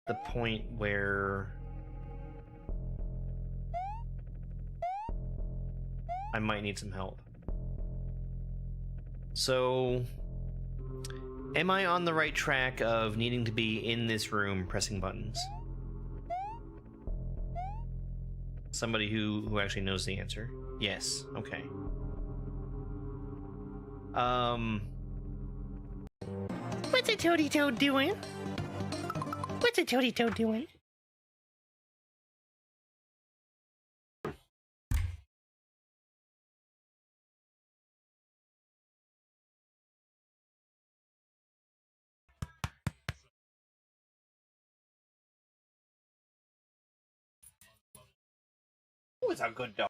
the point where I might need some help. So, am I on the right track of needing to be in this room pressing buttons? Somebody who actually knows the answer. Yes. Okay. What's a toady toad doing? What's a toady toad doing? Who is a good dog?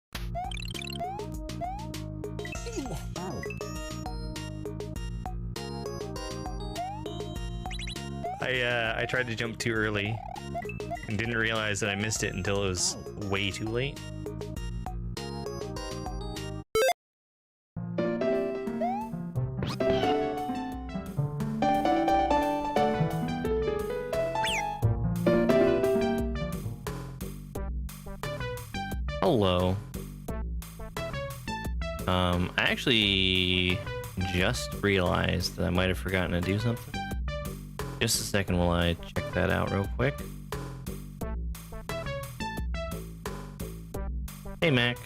I tried to jump too early and didn't realize that I missed it until it was way too late. Hello. I actually just realized that I might have forgotten to do something. Just a second while I check that out real quick. Hey, Mac.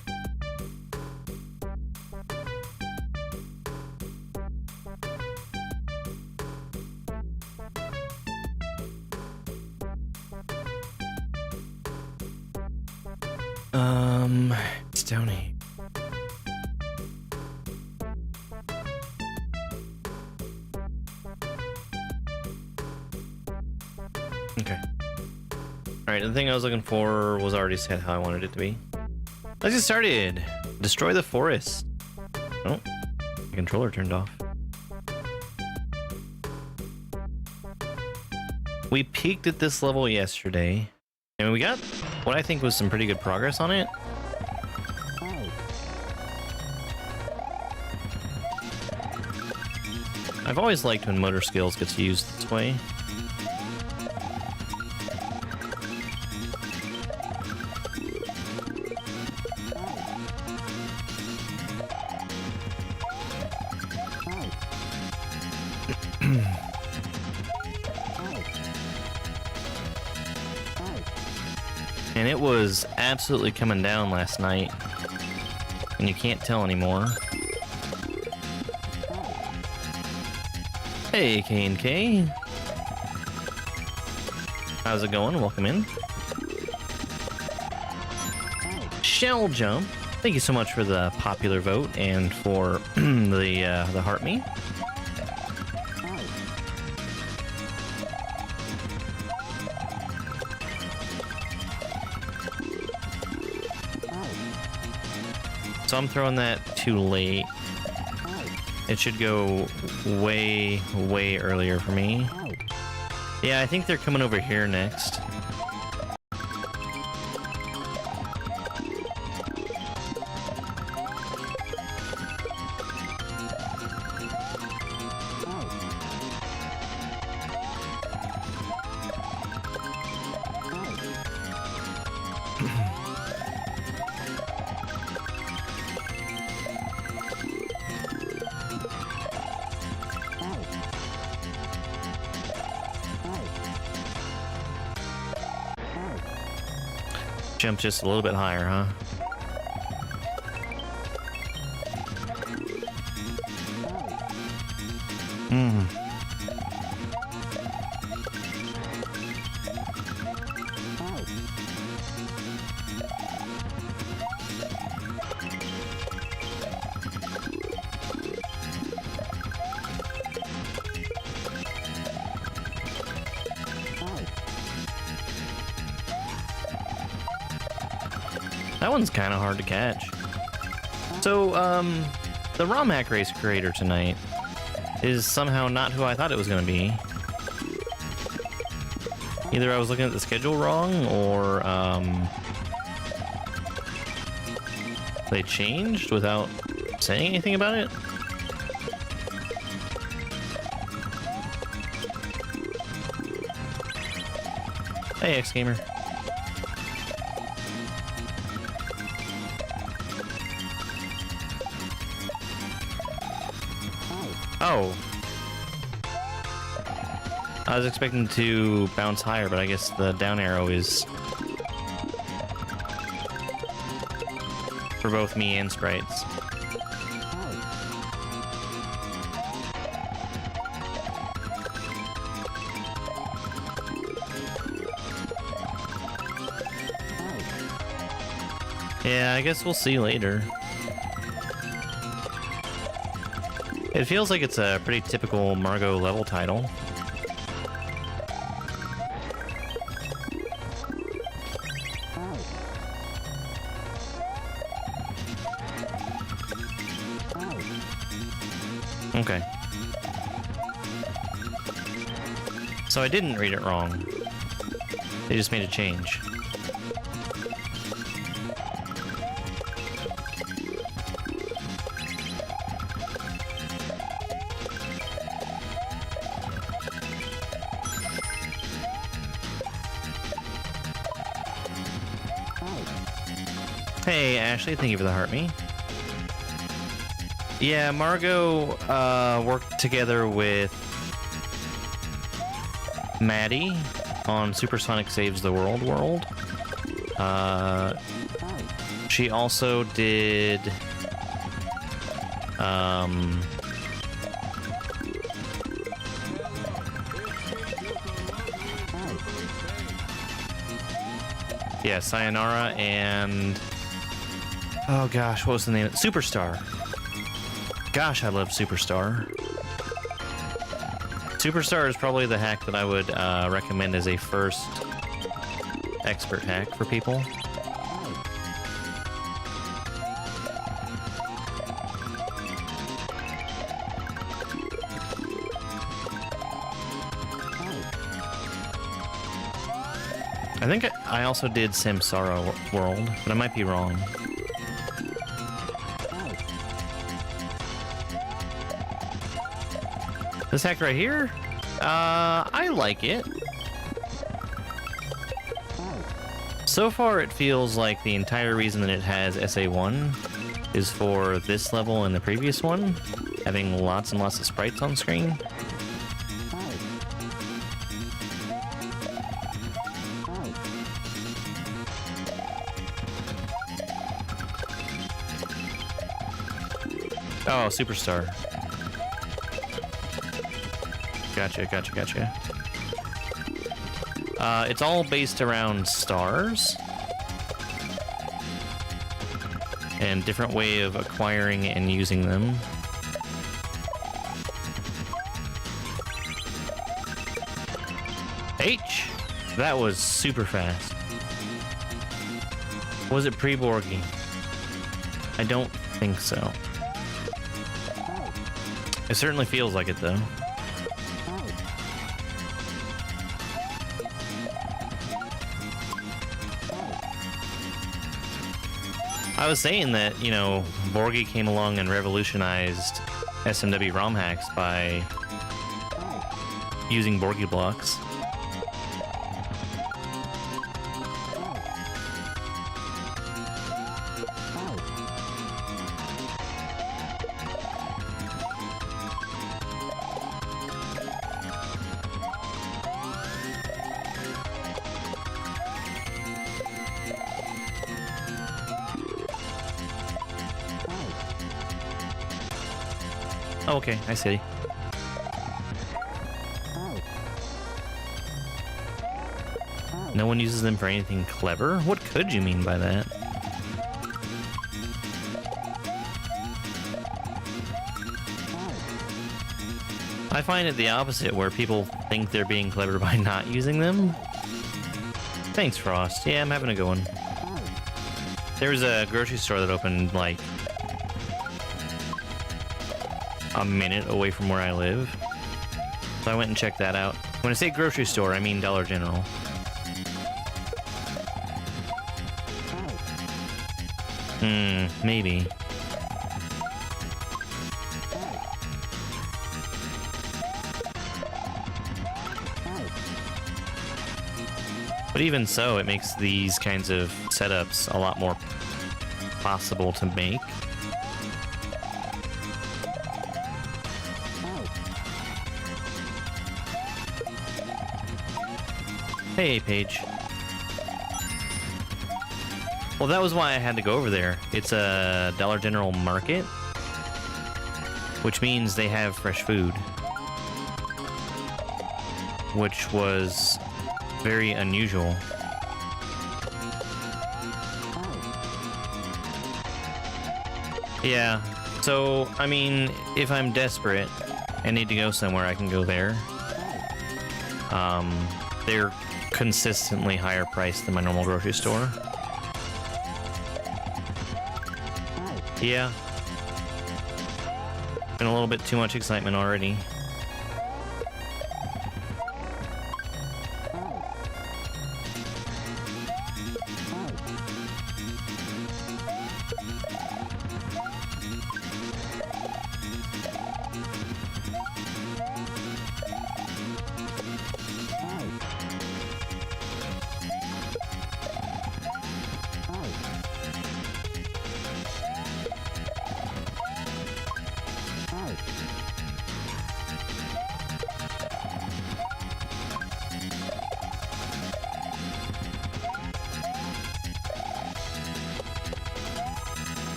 It's down here. Okay. Alright, the thing I was looking for was already set how I wanted it to be. Let's get started! Destroy the forest. Oh, the controller turned off. We peaked at this level yesterday, and we got what I think was some pretty good progress on it. I've always liked when motor skills gets used this way. And it was absolutely coming down last night, and you can't tell anymore. Hey, K&K. How's it going? Welcome in. Shell Jump. Thank you so much for the popular vote and for the heart me. So I'm throwing that too late. It should go way, way earlier for me. Yeah, I think they're coming over here next. Jump just a little bit higher, huh? That one's kind of hard to catch. So, the ROM hack race creator tonight is somehow not who I thought it was going to be. Either I was looking at the schedule wrong, or, they changed without saying anything about it. Hey, X-Gamer. Oh. I was expecting to bounce higher, but I guess the down arrow is for both me and sprites. Yeah, I guess we'll see later. It feels like it's a pretty typical Margot level title. Okay. So I didn't read it wrong. They just made a change. Hey, Ashley, thank you for the heart me. Yeah, Margot worked together with Maddie on Supersonic Saves the World. She also did yeah, Sayonara and oh gosh, what was the name? Superstar. Gosh, I love Superstar. Superstar is probably the hack that I would recommend as a first expert hack for people. I think I also did Samsara World, but I might be wrong. This hack right here? I like it. So far, it feels like the entire reason that it has SA1 is for this level and the previous one, having lots and lots of sprites on screen. Oh, Superstar. Gotcha. It's all based around stars and different way of acquiring and using them. H! That was super fast. Was it pre-Borgie? I don't think so. It certainly feels like it, though. I was saying that, you know, Borgie came along and revolutionized SMW ROM hacks by using Borgie blocks. Oh, okay, I see. No one uses them for anything clever? What could you mean by that? I find it the opposite, where people think they're being clever by not using them. Thanks, Frost. Yeah, I'm having a good one. There was a grocery store that opened, like, a minute away from where I live. So I went and checked that out. When I say grocery store, I mean Dollar General. Maybe. But even so, it makes these kinds of setups a lot more possible to make. Hey, Paige. Well, that was why I had to go over there. It's a Dollar General market, which means they have fresh food, which was very unusual. Yeah, so, I mean, if I'm desperate and need to go somewhere, I can go there. They're consistently higher priced than my normal grocery store. Yeah. Been a little bit too much excitement already.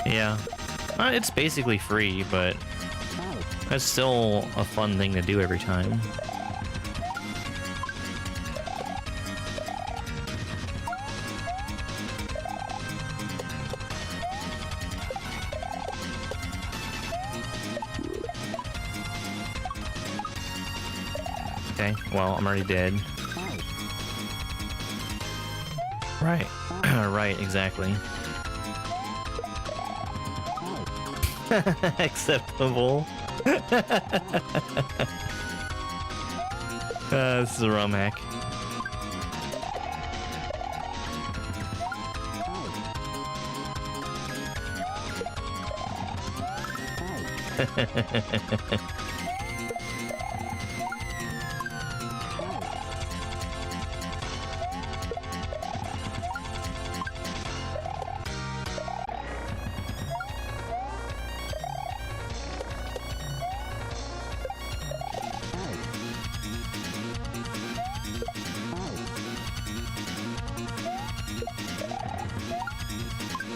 Yeah. It's basically free, but it's still a fun thing to do every time. Okay, well, I'm already dead. Right. Right, exactly. Acceptable. This is a rum hack.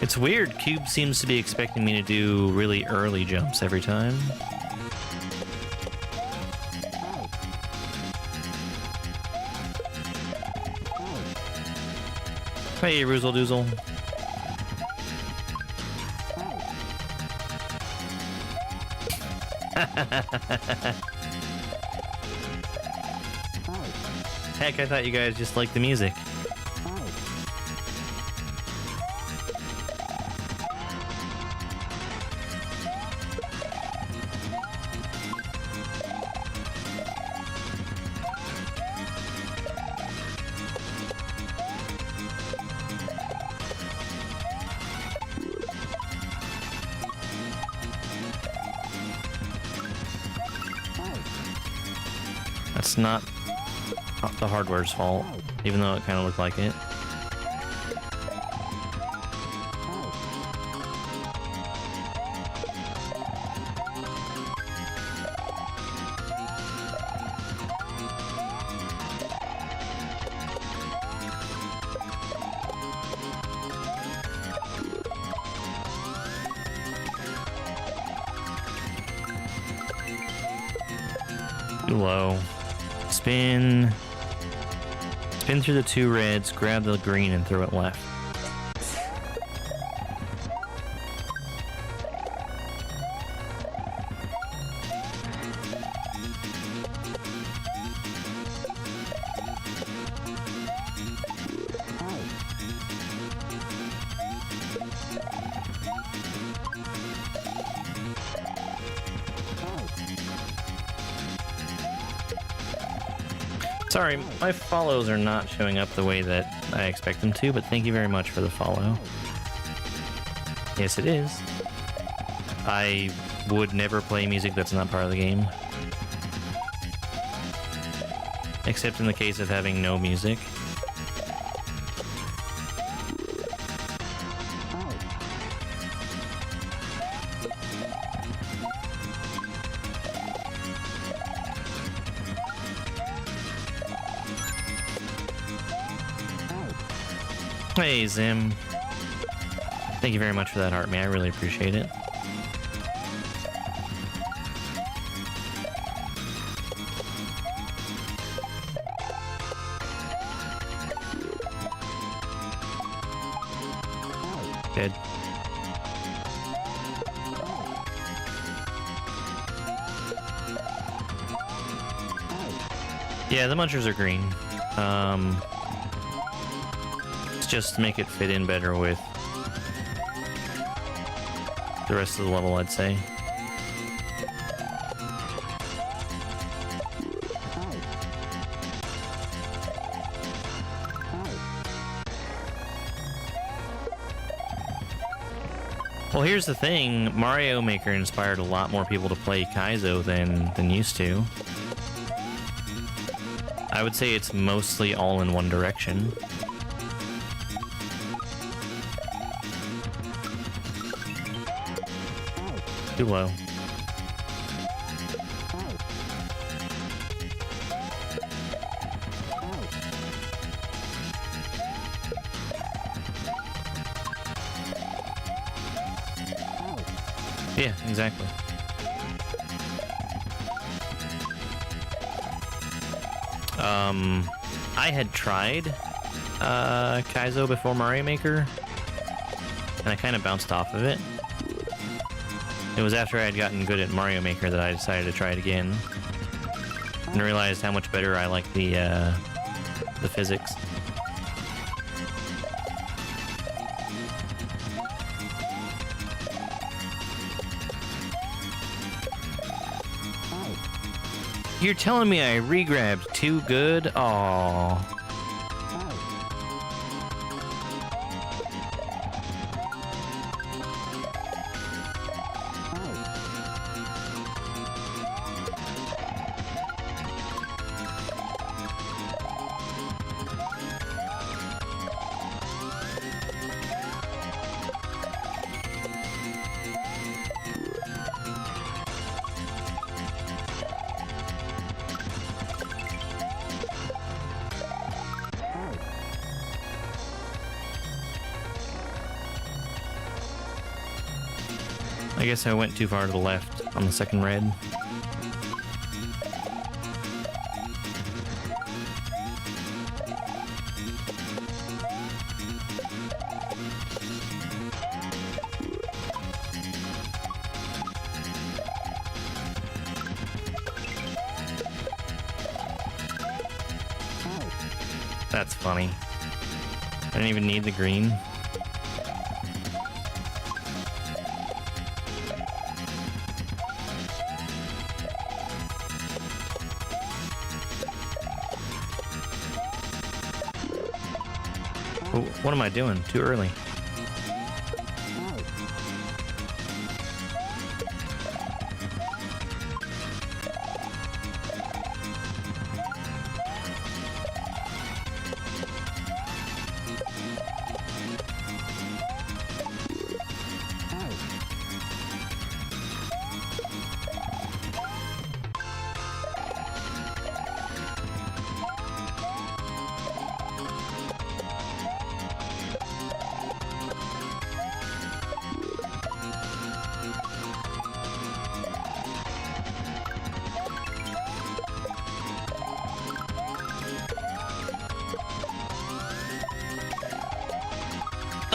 It's weird, Cube seems to be expecting me to do really early jumps every time. Hey, Roozle Doozle. Heck, I thought you guys just liked the music. That's not the hardware's fault, even though it kind of looked like it. Low. Spin through the two reds, grab the green, and throw it left. Sorry, my follows are not showing up the way that I expect them to, but thank you very much for the follow. Yes, it is. I would never play music that's not part of the game. Except in the case of having no music. Hey, Zim. Thank you very much for that heart, man. I really appreciate it. Dead. Yeah, the munchers are green. Let's just make it fit in better with the rest of the level, I'd say. Well, here's the thing. Mario Maker inspired a lot more people to play Kaizo than used to. I would say it's mostly all in one direction. Too low. Yeah, exactly. I had tried Kaizo before Mario Maker, and I kind of bounced off of it. It was after I had gotten good at Mario Maker that I decided to try it again, and realized how much better I like the physics. You're telling me I regrabbed too good? Aww. I guess I went too far to the left on the second red. That's funny. I didn't even need the green. What am I doing? Too early.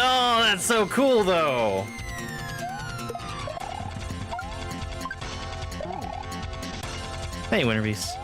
Oh, that's so cool, though. Hey, Winterbeast.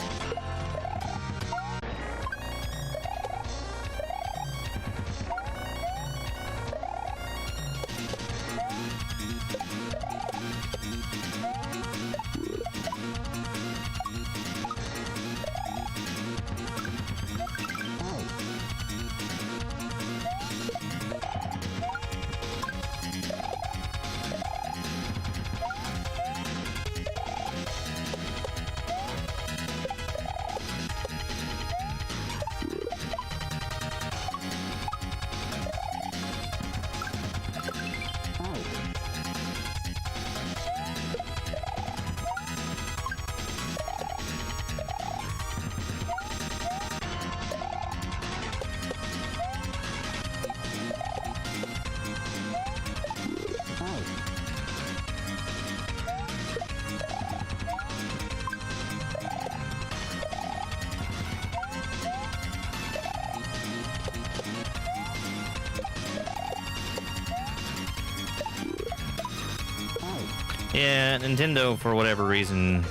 Yeah, Nintendo, for whatever reason,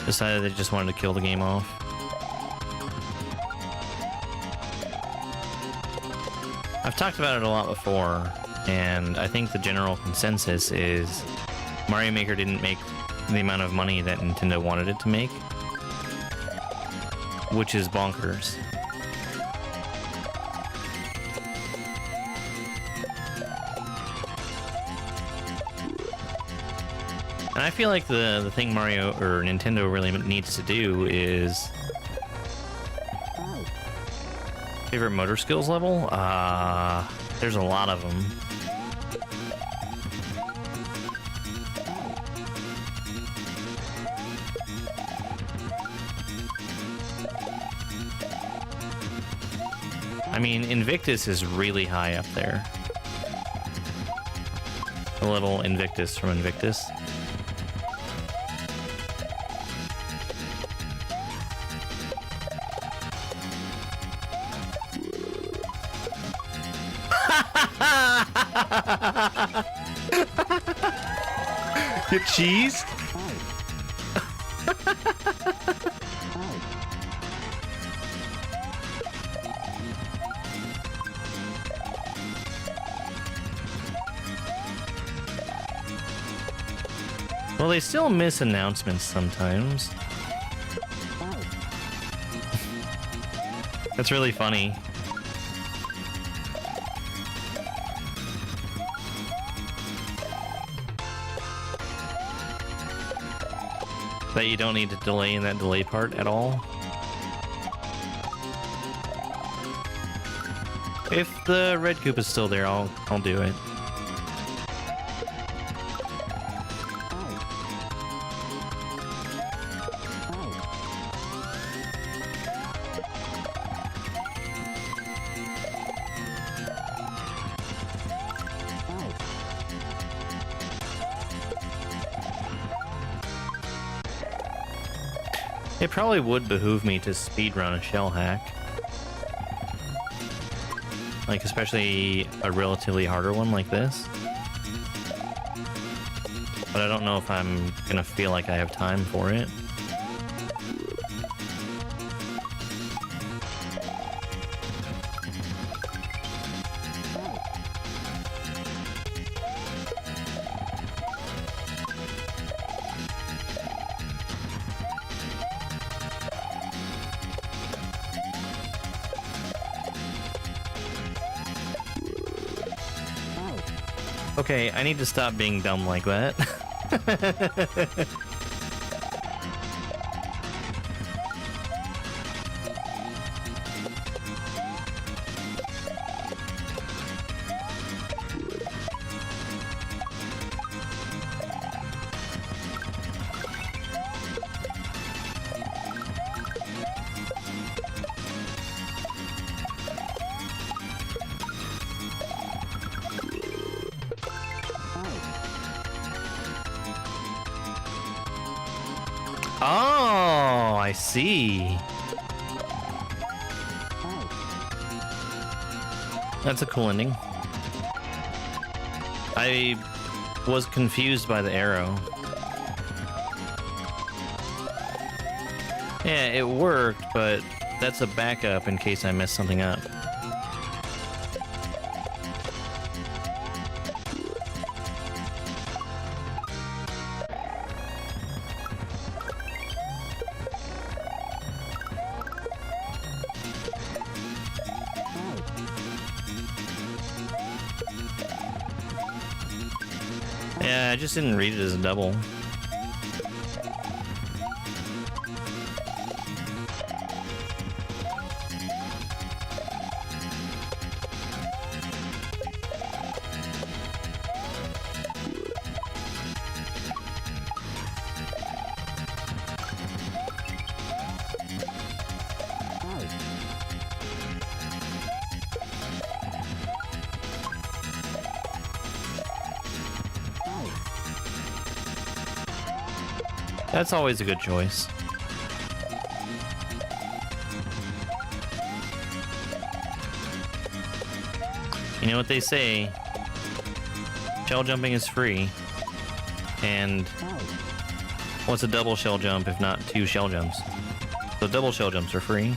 decided they just wanted to kill the game off. I've talked about it a lot before, and I think the general consensus is Mario Maker didn't make the amount of money that Nintendo wanted it to make, which is bonkers. And I feel like the thing Mario or Nintendo really needs to do is favorite motor skills level. There's a lot of them. I mean, Invictus is really high up there. The little Invictus from Invictus. Get cheese? Well, they still miss announcements sometimes. That's really funny. That you don't need to delay in that delay part at all. If the red coop is still there, I'll do it. It probably would behoove me to speedrun a shell hack. Like, especially a relatively harder one like this. But I don't know if I'm gonna feel like I have time for it. Okay, I need to stop being dumb like that. Oh, I see. That's a cool ending. I was confused by the arrow. Yeah, it worked, but that's a backup in case I mess something up. Yeah, I just didn't read it as a double. That's always a good choice. You know what they say? Shell jumping is free. And what's a double shell jump if not 2 shell jumps? So double shell jumps are free.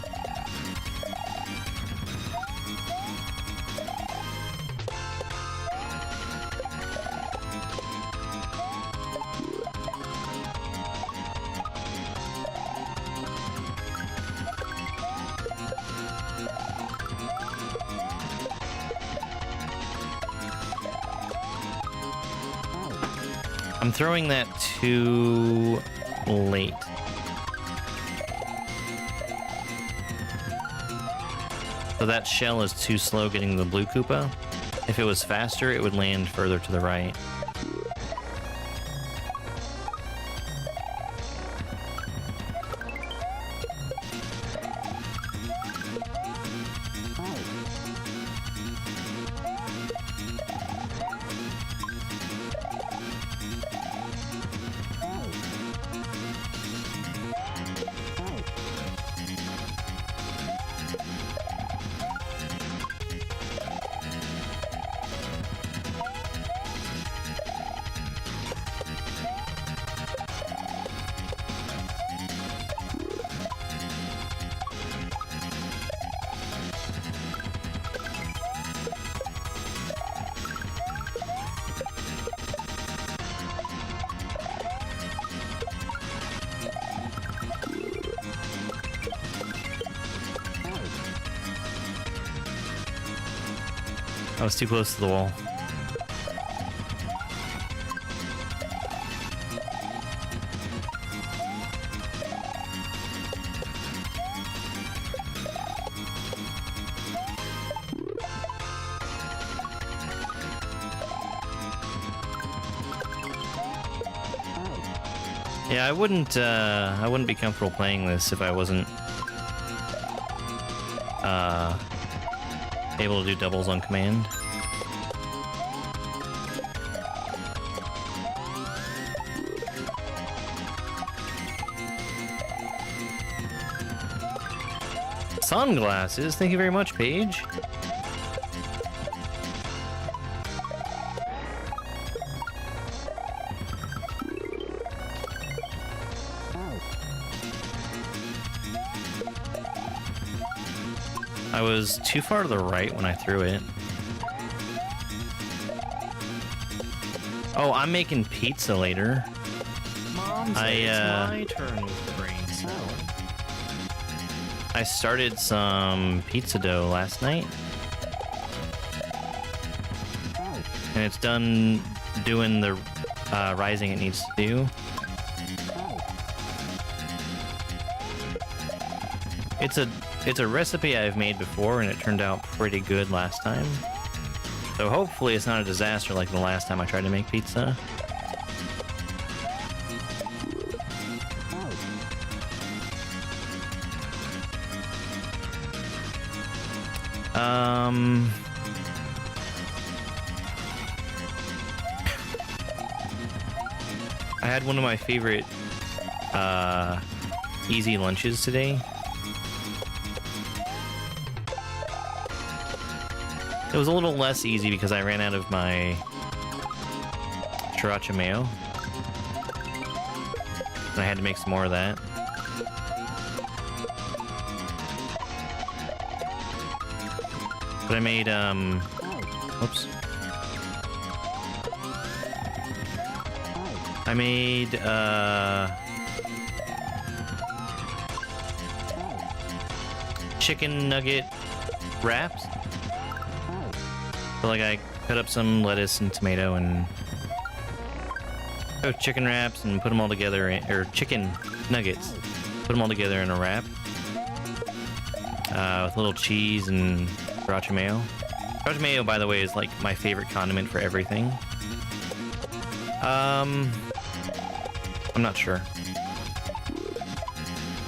I'm throwing that too late. So that shell is too slow getting the blue Koopa. If it was faster, it would land further to the right. I was too close to the wall. Yeah, I wouldn't be comfortable playing this if I wasn't able to do doubles on command. Sunglasses, thank you very much, Paige. I was too far to the right when I threw it. Oh, I'm making pizza later. Mom says it's my turn with the brain cell. I started some pizza dough last night. And it's done doing the rising it needs to do. It's a recipe I've made before, and it turned out pretty good last time. So hopefully it's not a disaster like the last time I tried to make pizza. I had one of my favorite easy lunches today. It was a little less easy because I ran out of my sriracha mayo. And I had to make some more of that. But I made, oops. I made, chicken nugget wraps. So like I cut up some lettuce and tomato and chicken wraps and put them all together, or chicken nuggets, put them all together in a wrap with a little cheese and sriracha mayo. Sriracha mayo, by the way, is like my favorite condiment for everything. I'm not sure.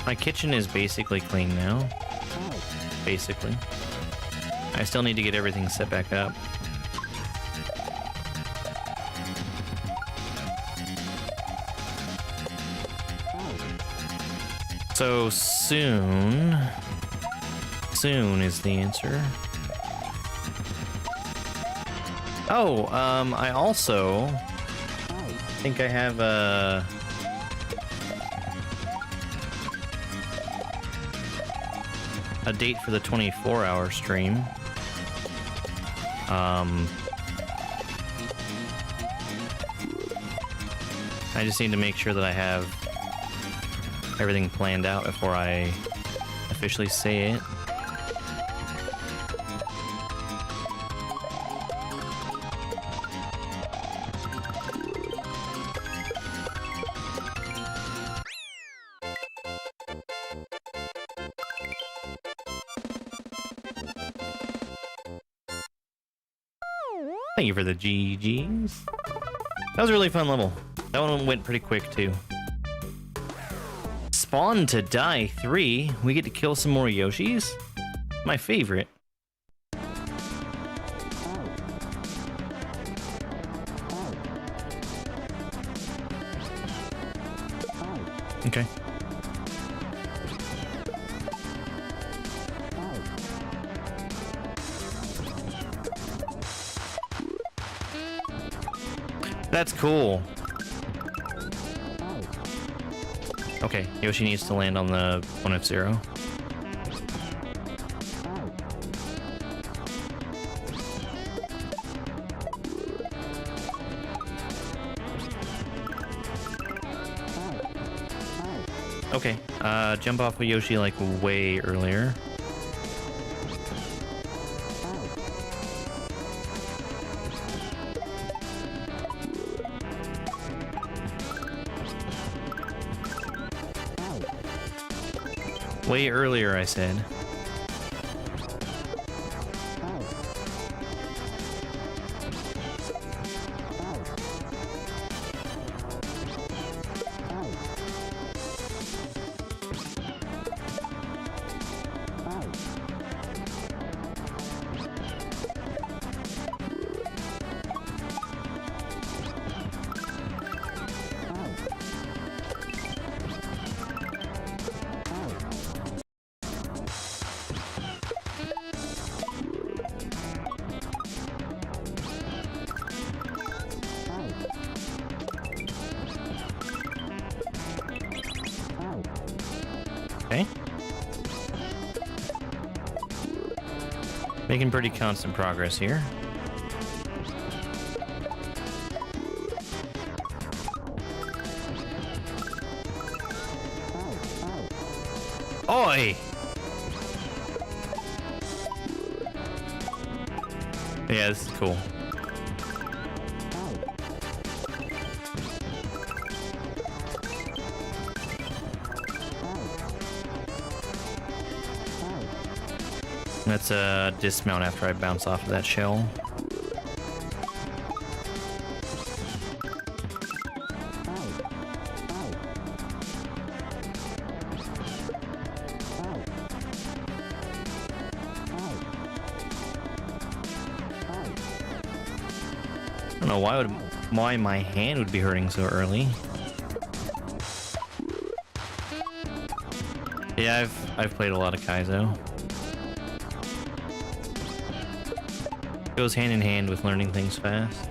My kitchen is basically clean now. Basically. I still need to get everything set back up. So soon is the answer. Oh, I also think I have a date for the 24-hour stream. I just need to make sure that I have everything planned out before I officially say it. Thank you for the GGs. That was a really fun level. That one went pretty quick too. Spawn to die 3. We get to kill some more Yoshis? My favorite. Okay. That's cool. Okay, Yoshi needs to land on the 1F0. Okay, jump off of Yoshi like way earlier. Way earlier, I said. Okay. Making pretty constant progress here. Oi! Yeah, this is cool. Let's dismount after I bounce off of that shell. I don't know why my hand would be hurting so early. Yeah, I've played a lot of Kaizo. Goes hand in hand with learning things fast.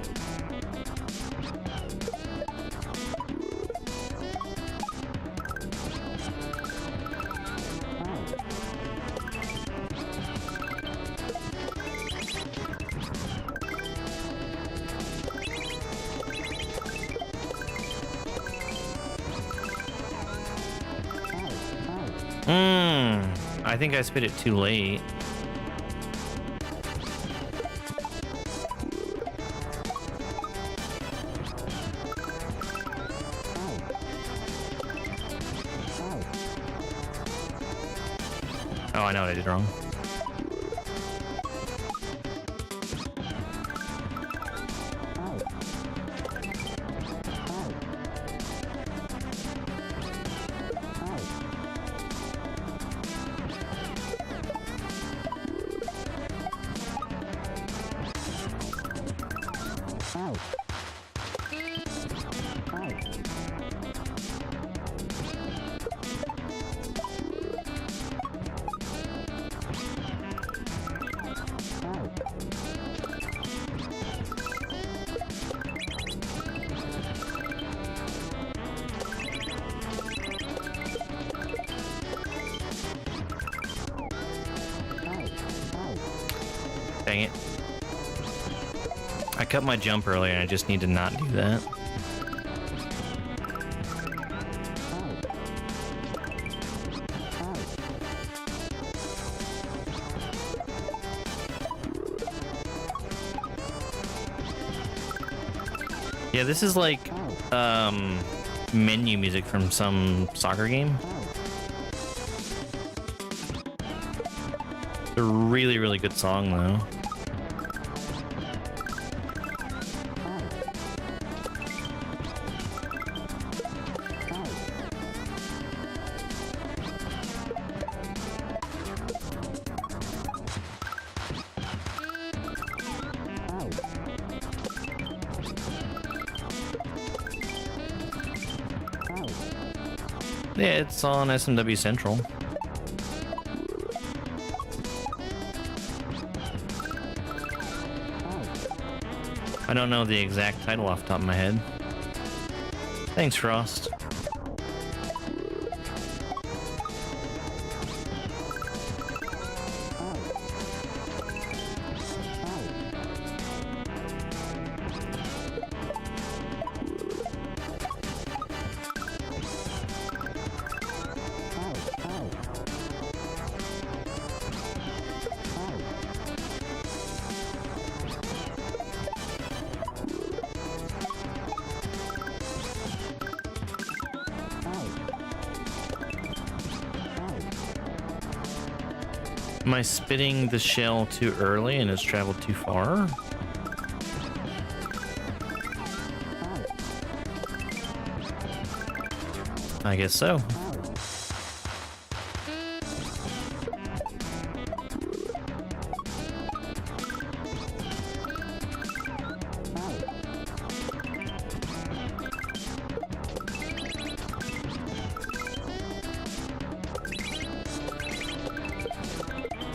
I think I spit it too late. Oh, I know what I did wrong. Dang it. I cut my jump earlier and I just need to not do that. Yeah, this is like menu music from some soccer game. It's a really, really good song though. Yeah, it's on SMW Central. I don't know the exact title off the top of my head. Thanks, Frost. Am I spitting the shell too early and it's traveled too far? I guess so.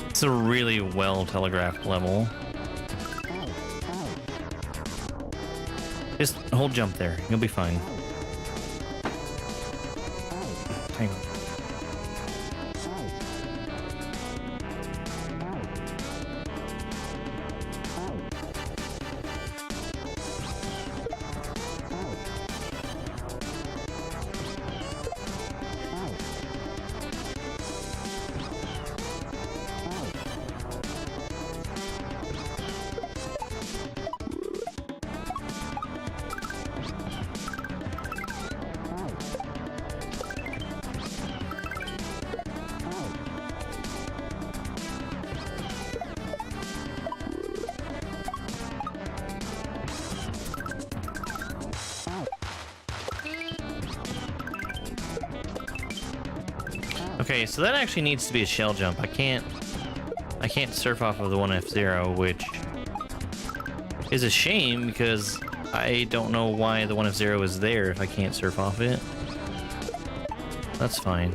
It's a really well telegraphed level. Just hold jump there. You'll be fine. Hang on. Okay, so that actually needs to be a shell jump. I can't surf off of the 1F0, which is a shame because I don't know why the 1F0 is there if I can't surf off it. That's fine.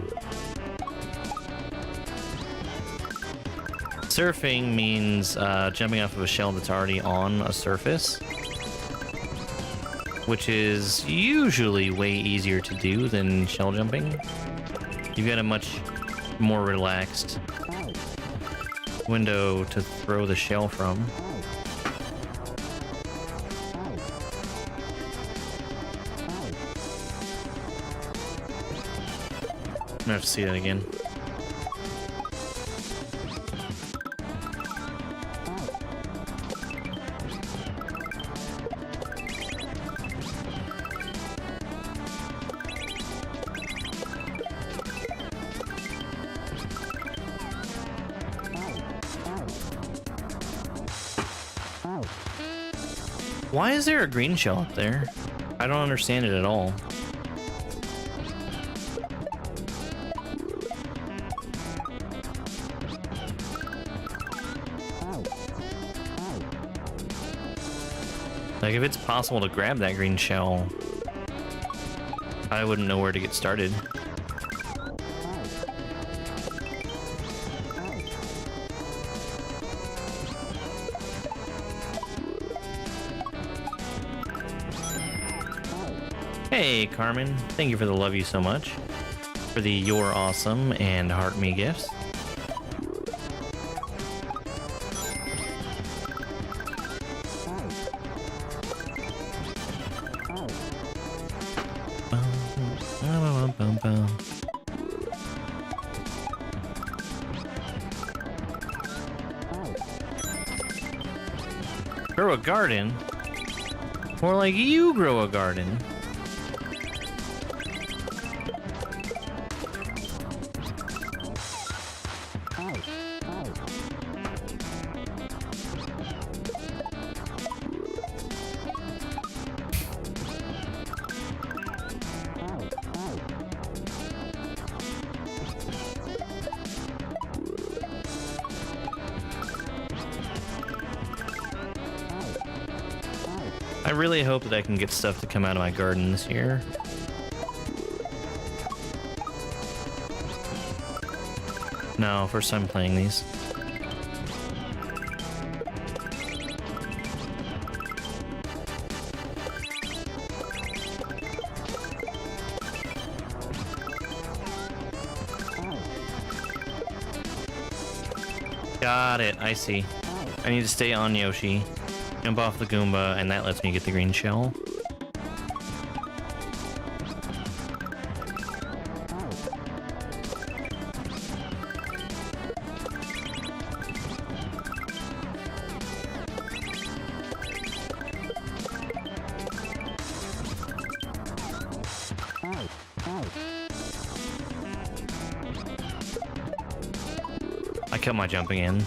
Surfing means jumping off of a shell that's already on a surface, which is usually way easier to do than shell jumping. You've got a much more relaxed window to throw the shell from. I'm gonna have to see that again. Why is there a green shell up there? I don't understand it at all. Like, if it's possible to grab that green shell, I wouldn't know where to get started. Hey, Carmen. Thank you for the love you so much. For the you're awesome and heart me gifts. typo. Grow a garden? More like you grow a garden. I really hope that I can get stuff to come out of my garden this year. No, first time playing these. Got it, I see. I need to stay on Yoshi, jump off the Goomba, and that lets me get the green shell. I cut my jumping in,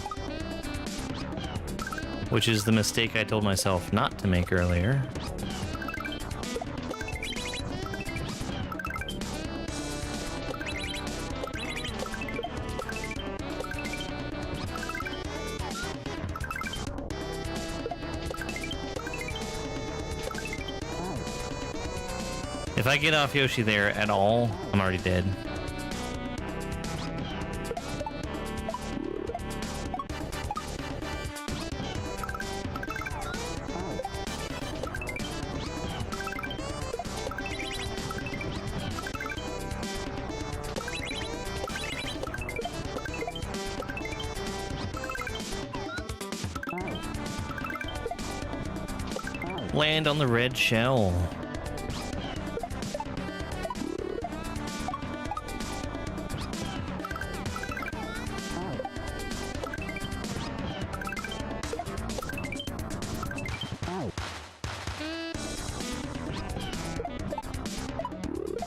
which is the mistake I told myself not to make earlier. If I get off Yoshi there at all, I'm already dead. Land on the red shell.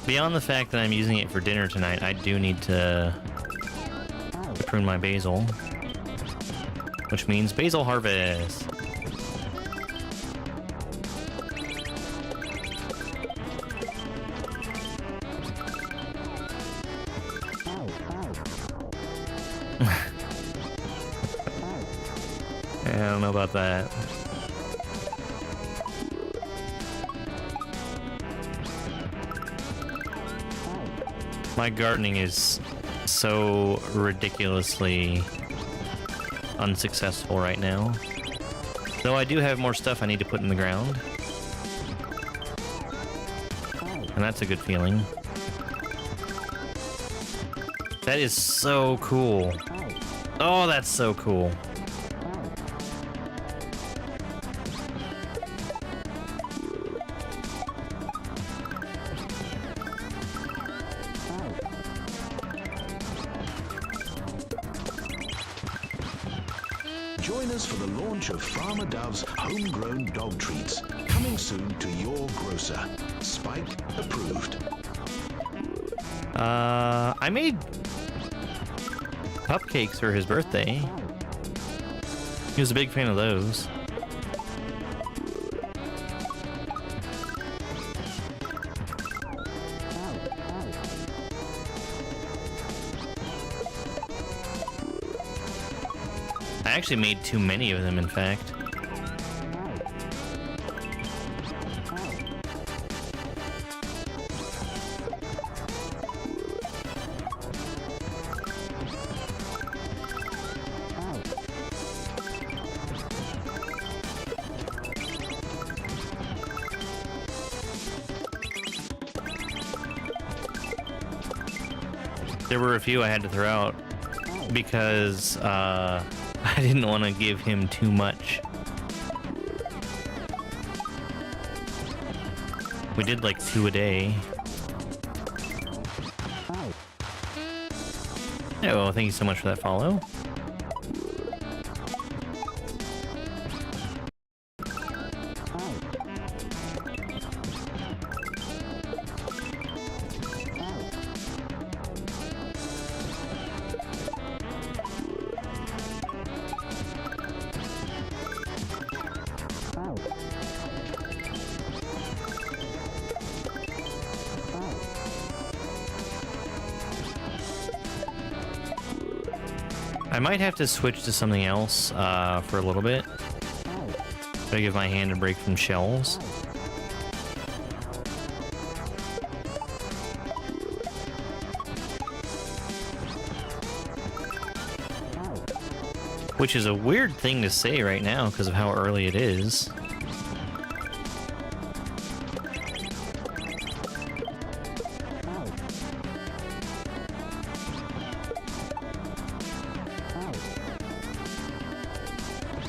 Beyond the fact that I'm using it for dinner tonight, I do need to prune my basil, which means basil harvest. I don't know about that. My gardening is so ridiculously unsuccessful right now. Though I do have more stuff I need to put in the ground. And that's a good feeling. That is so cool. Oh, that's so cool. Join us for the launch of Farmer Dove's homegrown dog treats, coming soon to your grocer. Spike approved. I made cupcakes for his birthday. He was a big fan of those. I actually made too many of them, in fact. There were a few I had to throw out because I didn't want to give him too much. We did like 2 a day. Yeah, well, thank you so much for that follow. I might have to switch to something else for a little bit. Gotta give my hand a break from shells. Which is a weird thing to say right now because of how early it is.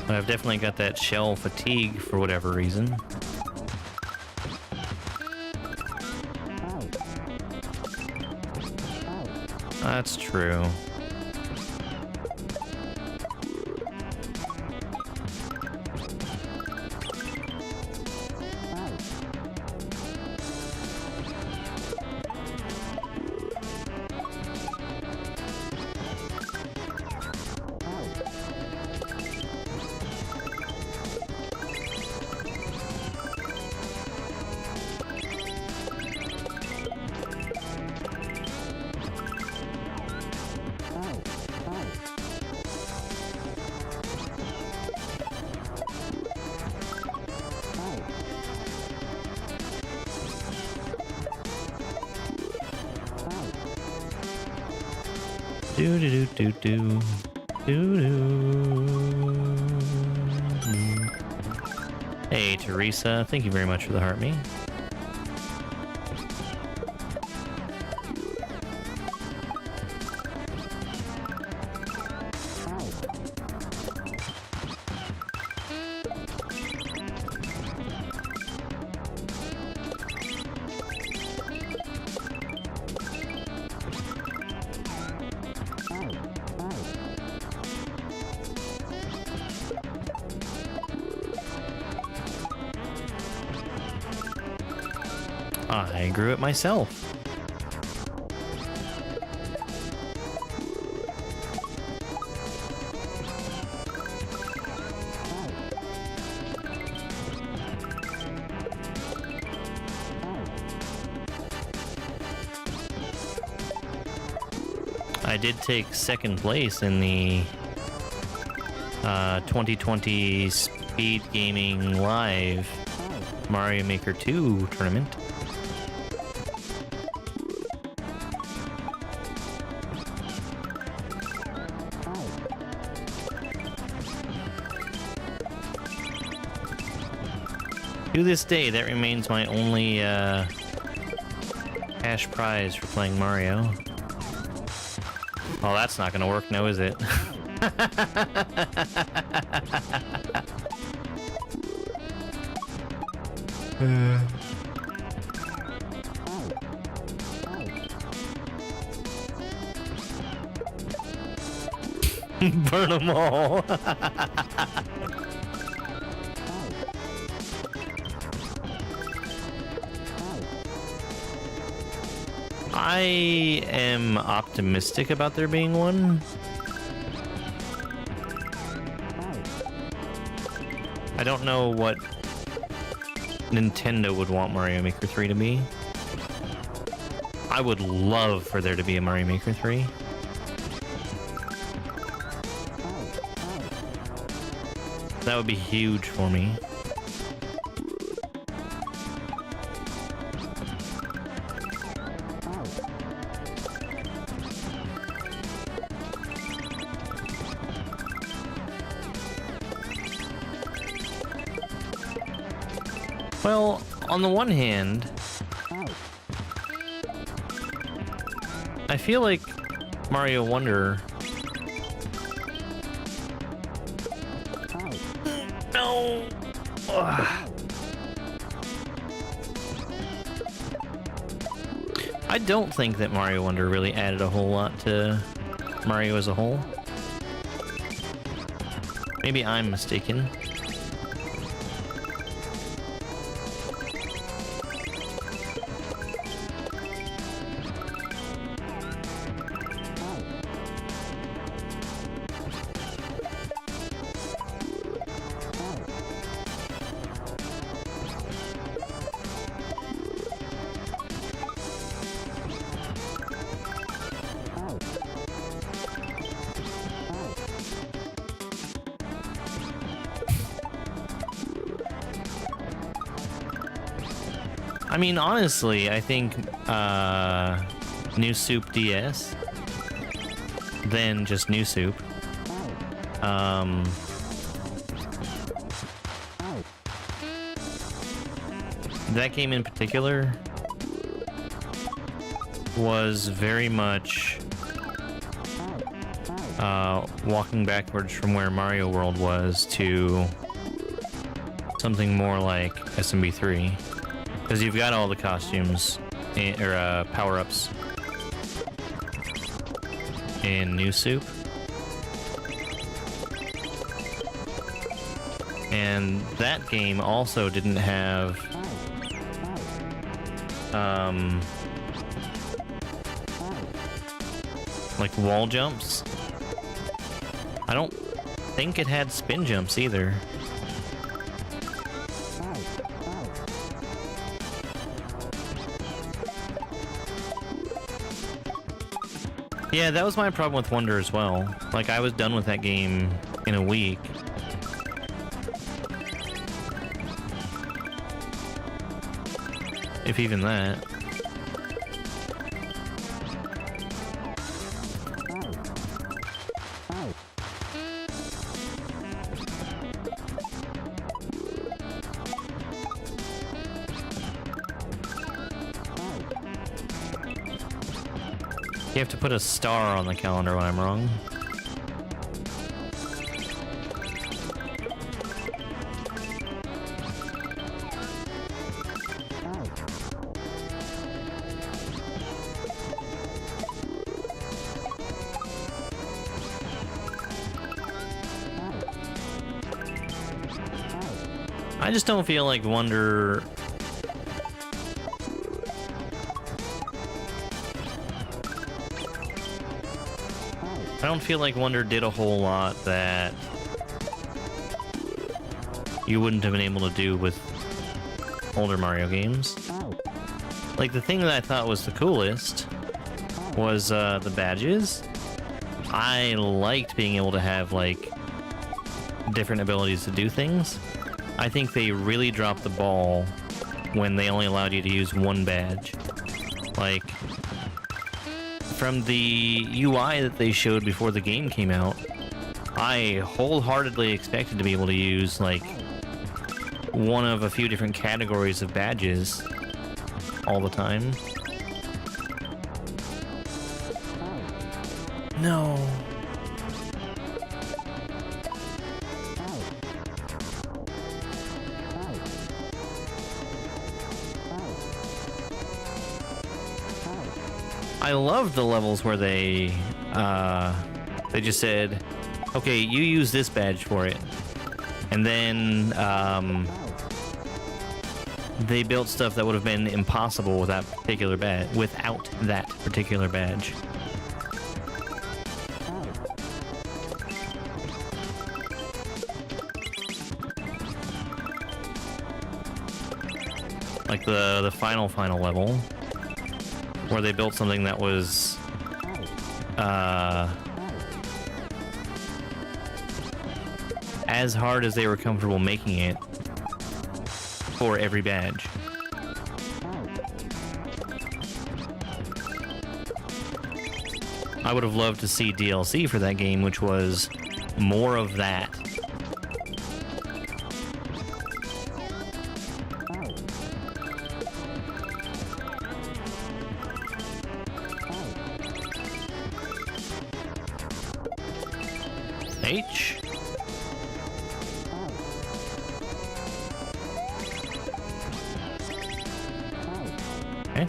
But I've definitely got that shell fatigue for whatever reason. That's true. Do do do do do do. Hey Teresa, thank you very much for the heart me. I grew it myself. I did take second place in the 2020 Speed Gaming Live Mario Maker 2 tournament. To this day, that remains my only cash prize for playing Mario. Oh, that's not gonna work now, is it? Burn them all. I am optimistic about there being one. I don't know what Nintendo would want Mario Maker 3 to be. I would love for there to be a Mario Maker 3. That would be huge for me. Well, on the one hand, I feel like Mario Wonder... No! Ugh. I don't think that Mario Wonder really added a whole lot to Mario as a whole. Maybe I'm mistaken. I mean, honestly, I think New Soup DS, then just New Soup. That game in particular was very much walking backwards from where Mario World was to something more like SMB3. Because you've got all the costumes, or power-ups in New Soup. And that game also didn't have like wall jumps. I don't think it had spin jumps either. Yeah, that was my problem with Wonder as well. Like, I was done with that game in a week. If even that. You have to put a star on the calendar when I'm wrong. I just don't feel like Wonder... I don't feel like Wonder did a whole lot that you wouldn't have been able to do with older Mario games. Like, the thing that I thought was the coolest was the badges. I liked being able to have, like, different abilities to do things. I think they really dropped the ball when they only allowed you to use one badge. Like, from the UI that they showed before the game came out, I wholeheartedly expected to be able to use, like, one of a few different categories of badges all the time. No. I love the levels where they just said, okay, you use this badge for it. And then they built stuff that would have been impossible with that particular without that particular badge. Like the final level, where they built something that was as hard as they were comfortable making it for every badge. I would have loved to see DLC for that game, which was more of that. H. Okay.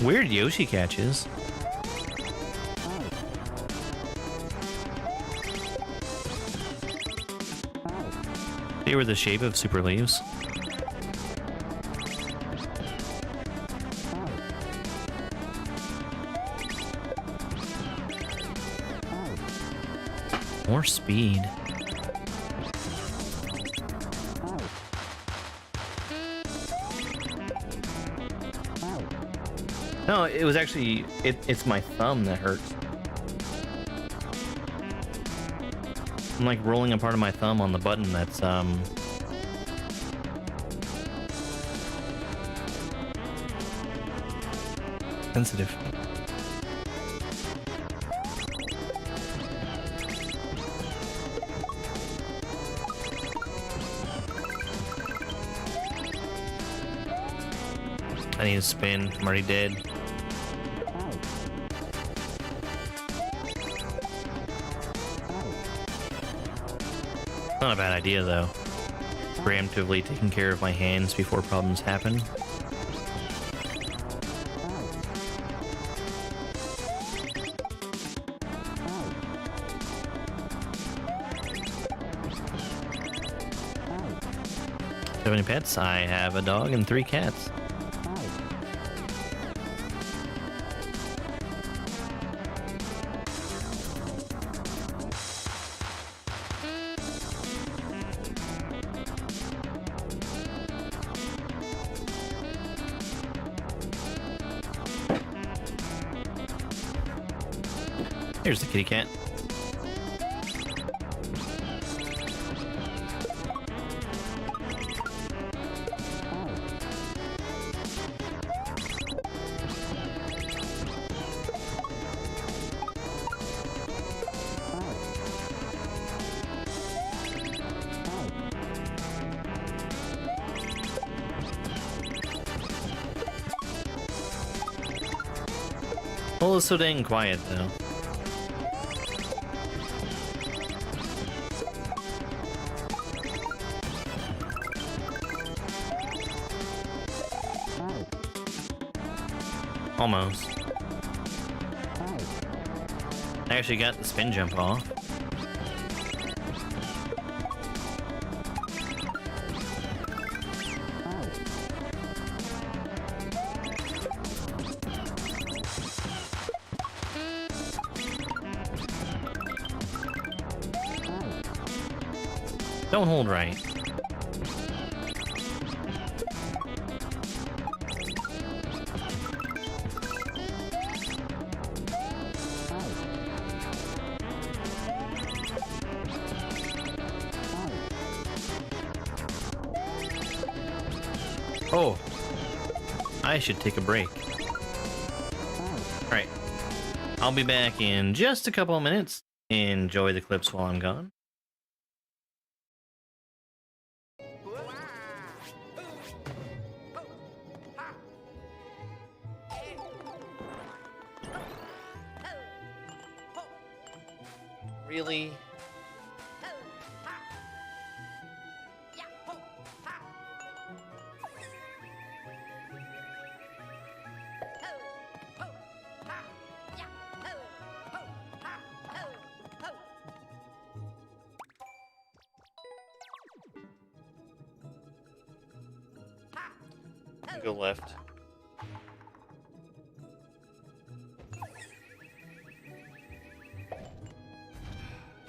Weird Yoshi catches. They were the shape of super leaves. More speed. No, it was actually, it's my thumb that hurts. I'm like rolling a part of my thumb on the button that's, sensitive. I need to spin. I'm already dead. Not a bad idea, though. Preemptively taking care of my hands before problems happen. Do you have any pets? I have a dog and 3 cats. Here's the kitty cat. Well, it's so dang quiet, though. Almost. I actually got the spin jump off. Don't hold right. Oh, I should take a break. Alright, I'll be back in just a couple of minutes. Enjoy the clips while I'm gone. Really? Go left.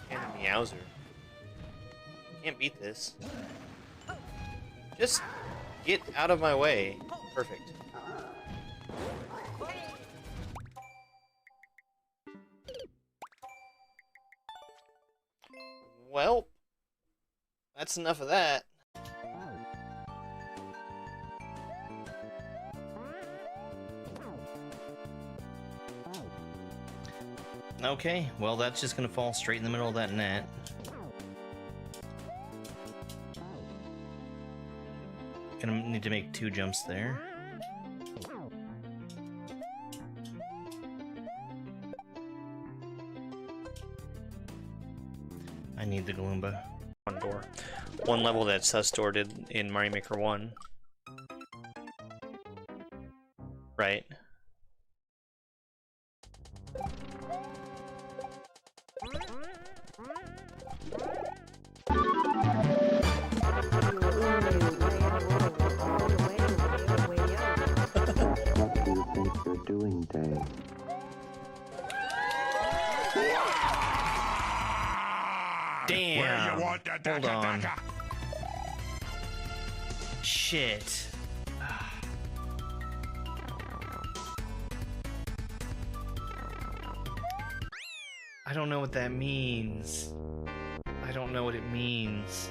And a meowser. Can't beat this. Just get out of my way. Perfect. Well, that's enough of that. Okay, well that's just gonna fall straight in the middle of that net. Gonna need to make 2 jumps there. I need the Gloomba. One door. One level that Sustor did in Mario Maker 1. Right. Hold on. Shit. I don't know what that means. I don't know what it means.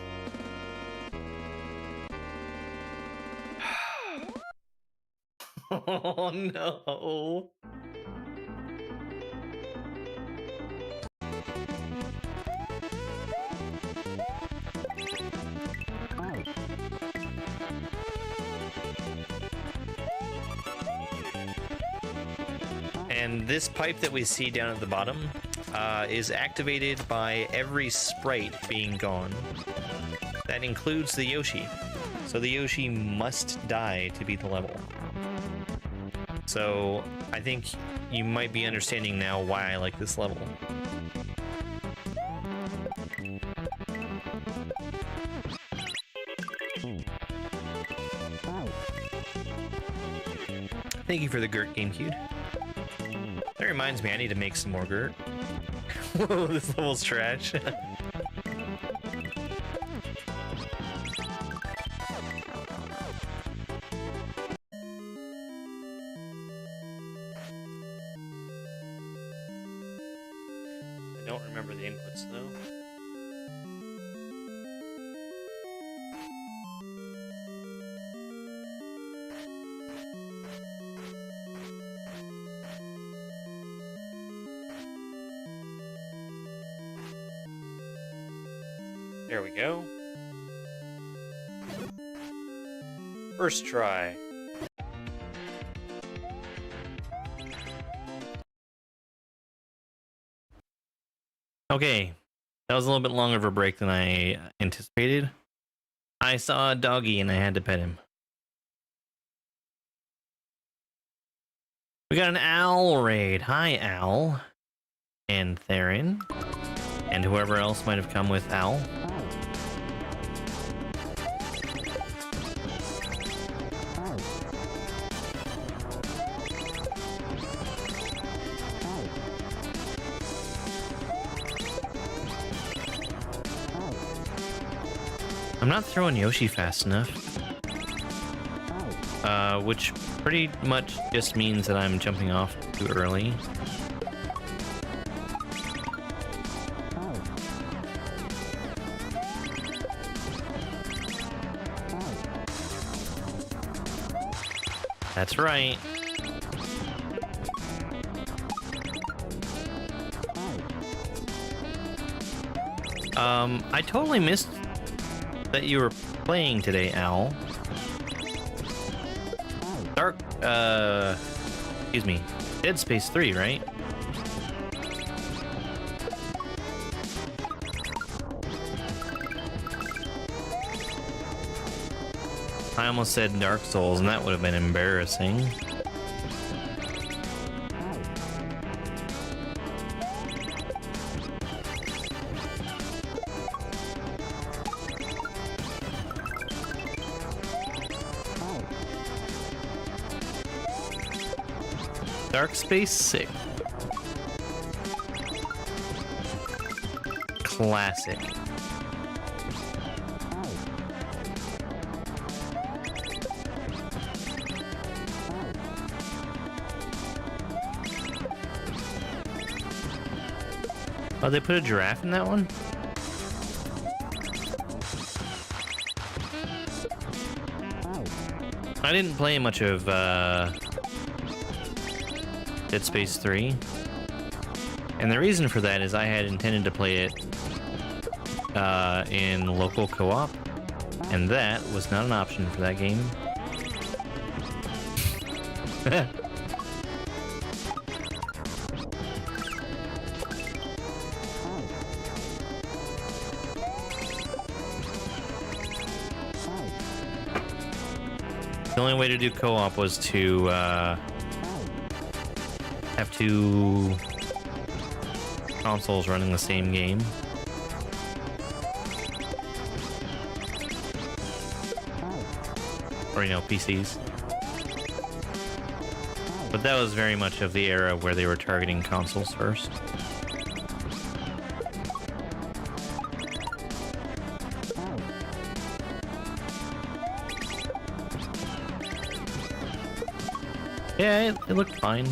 Oh no. And this pipe that we see down at the bottom is activated by every sprite being gone. That includes the Yoshi. So the Yoshi must die to beat the level. So I think you might be understanding now why I like this level. Thank you for the Gert GameCube. That reminds me, I need to make some more Gert. Whoa, this level's trash. I don't remember the inputs though. There we go. First try. Okay, that was a little bit longer of a break than I anticipated. I saw a doggy and I had to pet him. We got an owl raid. Hi, Owl. And Theron. And whoever else might have come with Owl. I'm not throwing Yoshi fast enough. Which pretty much just means that I'm jumping off too early. That's right. I totally missed that you were playing today, Owl. Excuse me, Dead Space 3, right? I almost said Dark Souls, and that would have been embarrassing. Dark Space 6. Classic. Oh, they put a giraffe in that one? I didn't play much of Dead Space 3. And the reason for that is I had intended to play it in local co-op, and that was not an option for that game. The only way to do co-op was to have two consoles running the same game. Or, you know, PCs. But that was very much of the era where they were targeting consoles first. Yeah, it looked fine.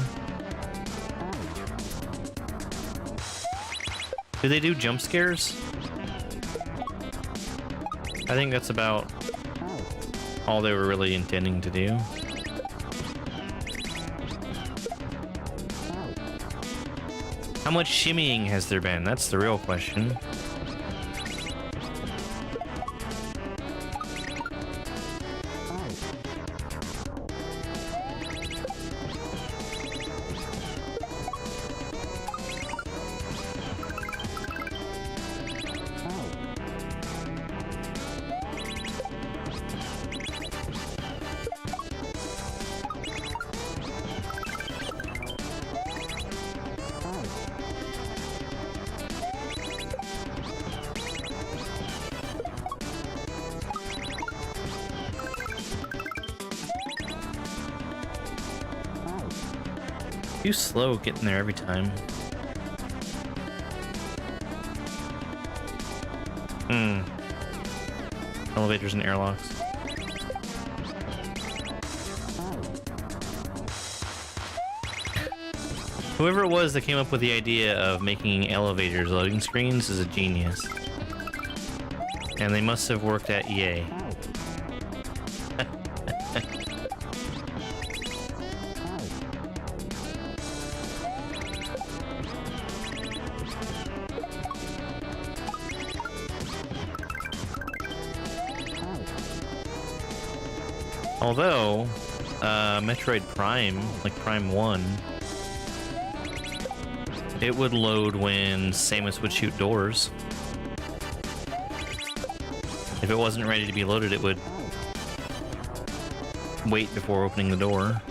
Do they do jump scares? I think that's about all they were really intending to do. How much shimmying has there been? That's the real question. Too slow getting there every time. Elevators and airlocks. Whoever it was that came up with the idea of making elevators loading screens is a genius. And they must have worked at EA. Although, Metroid Prime, like Prime 1, it would load when Samus would shoot doors. If it wasn't ready to be loaded, it would wait before opening the door.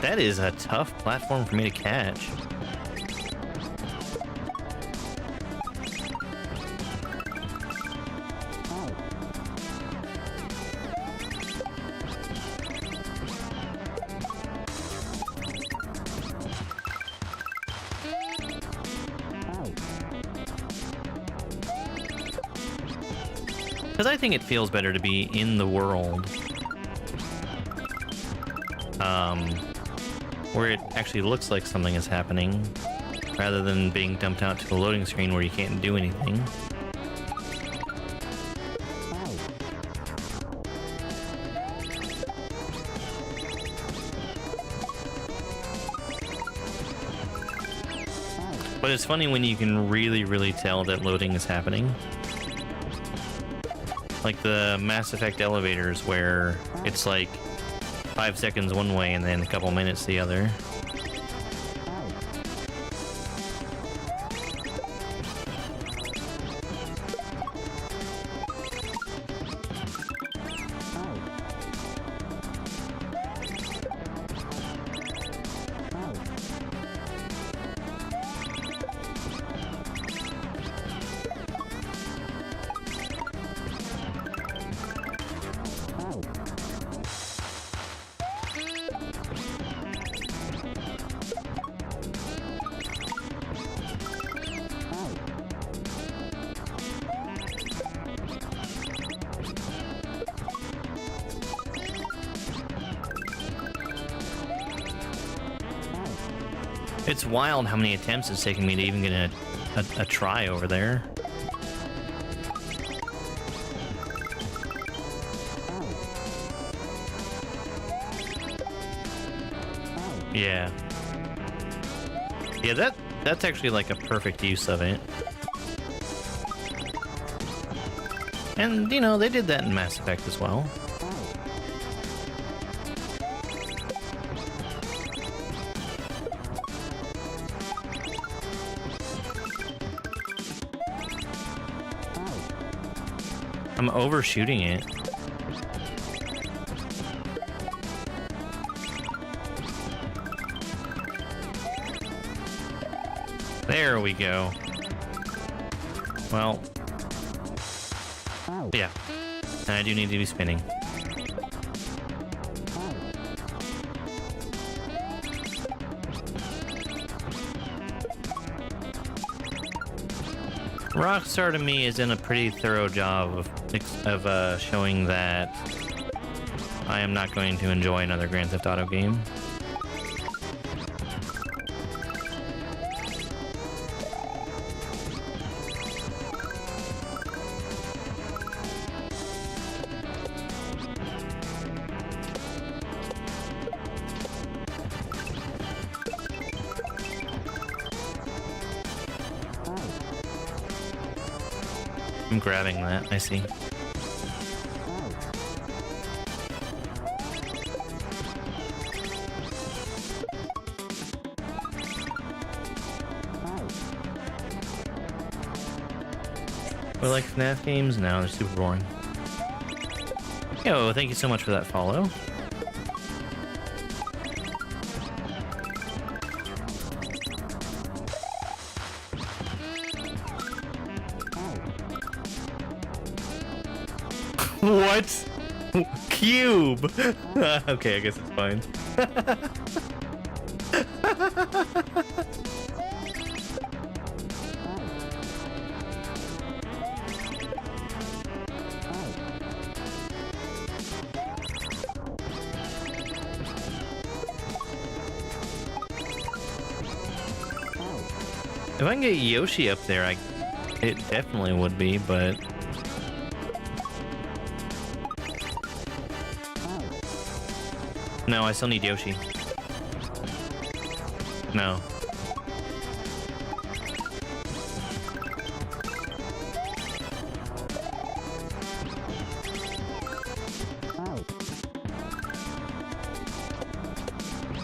That is a tough platform for me to catch. Because I think it feels better to be in the world. Where it actually looks like something is happening, rather than being dumped out to the loading screen where you can't do anything. But it's funny when you can really tell that loading is happening. Like the Mass Effect elevators where it's like 5 seconds one way and then a couple minutes the other. It's wild how many attempts it's taken me to even get a try over there. Yeah. Yeah, that's actually like a perfect use of it. And, you know, they did that in Mass Effect as well. I'm overshooting it. There we go. Well, yeah. I do need to be spinning. Rockstar to me is in a pretty thorough job of showing that I am not going to enjoy another Grand Theft Auto game. I'm grabbing that, I see. We like FNAF games? No, they're super boring. Yo, thank you so much for that follow. What? Cube! Okay, I guess it's fine. If I can get Yoshi up there, it definitely would be, but... No, I still need Yoshi. No.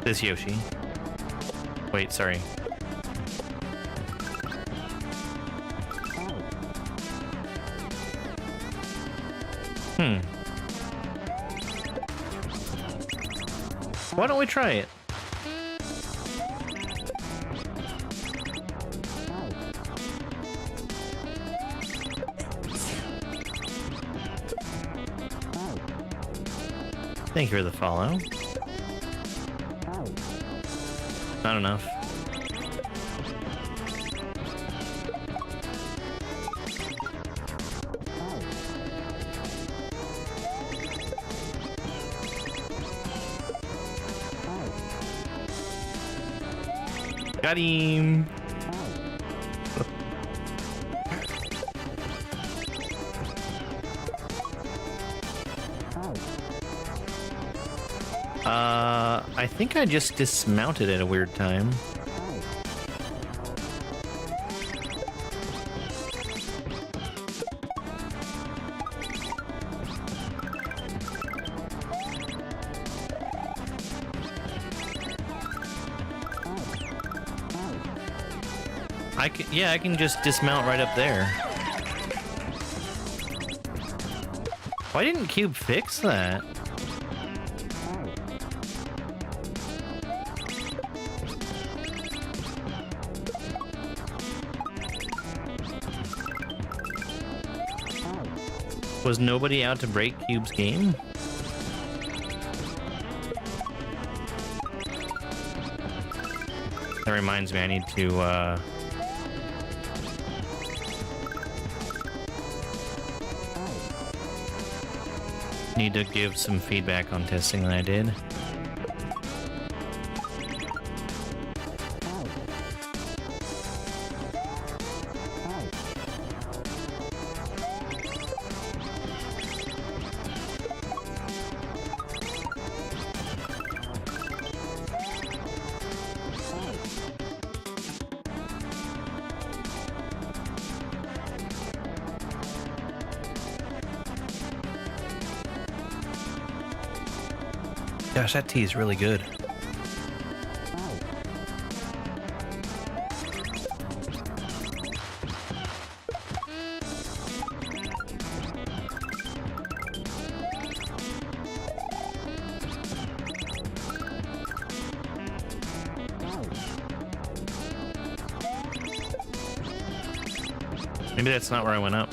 This Yoshi. Wait, sorry. Why don't we try it? Thank you for the follow. Not enough. Got him. I think I just dismounted at a weird time. I can just dismount right up there. Why didn't Cube fix that? Was nobody out to break Cube's game? That reminds me, I need to, need to give some feedback on testing that I did. Gosh, that tea is really good. Maybe that's not where I went up.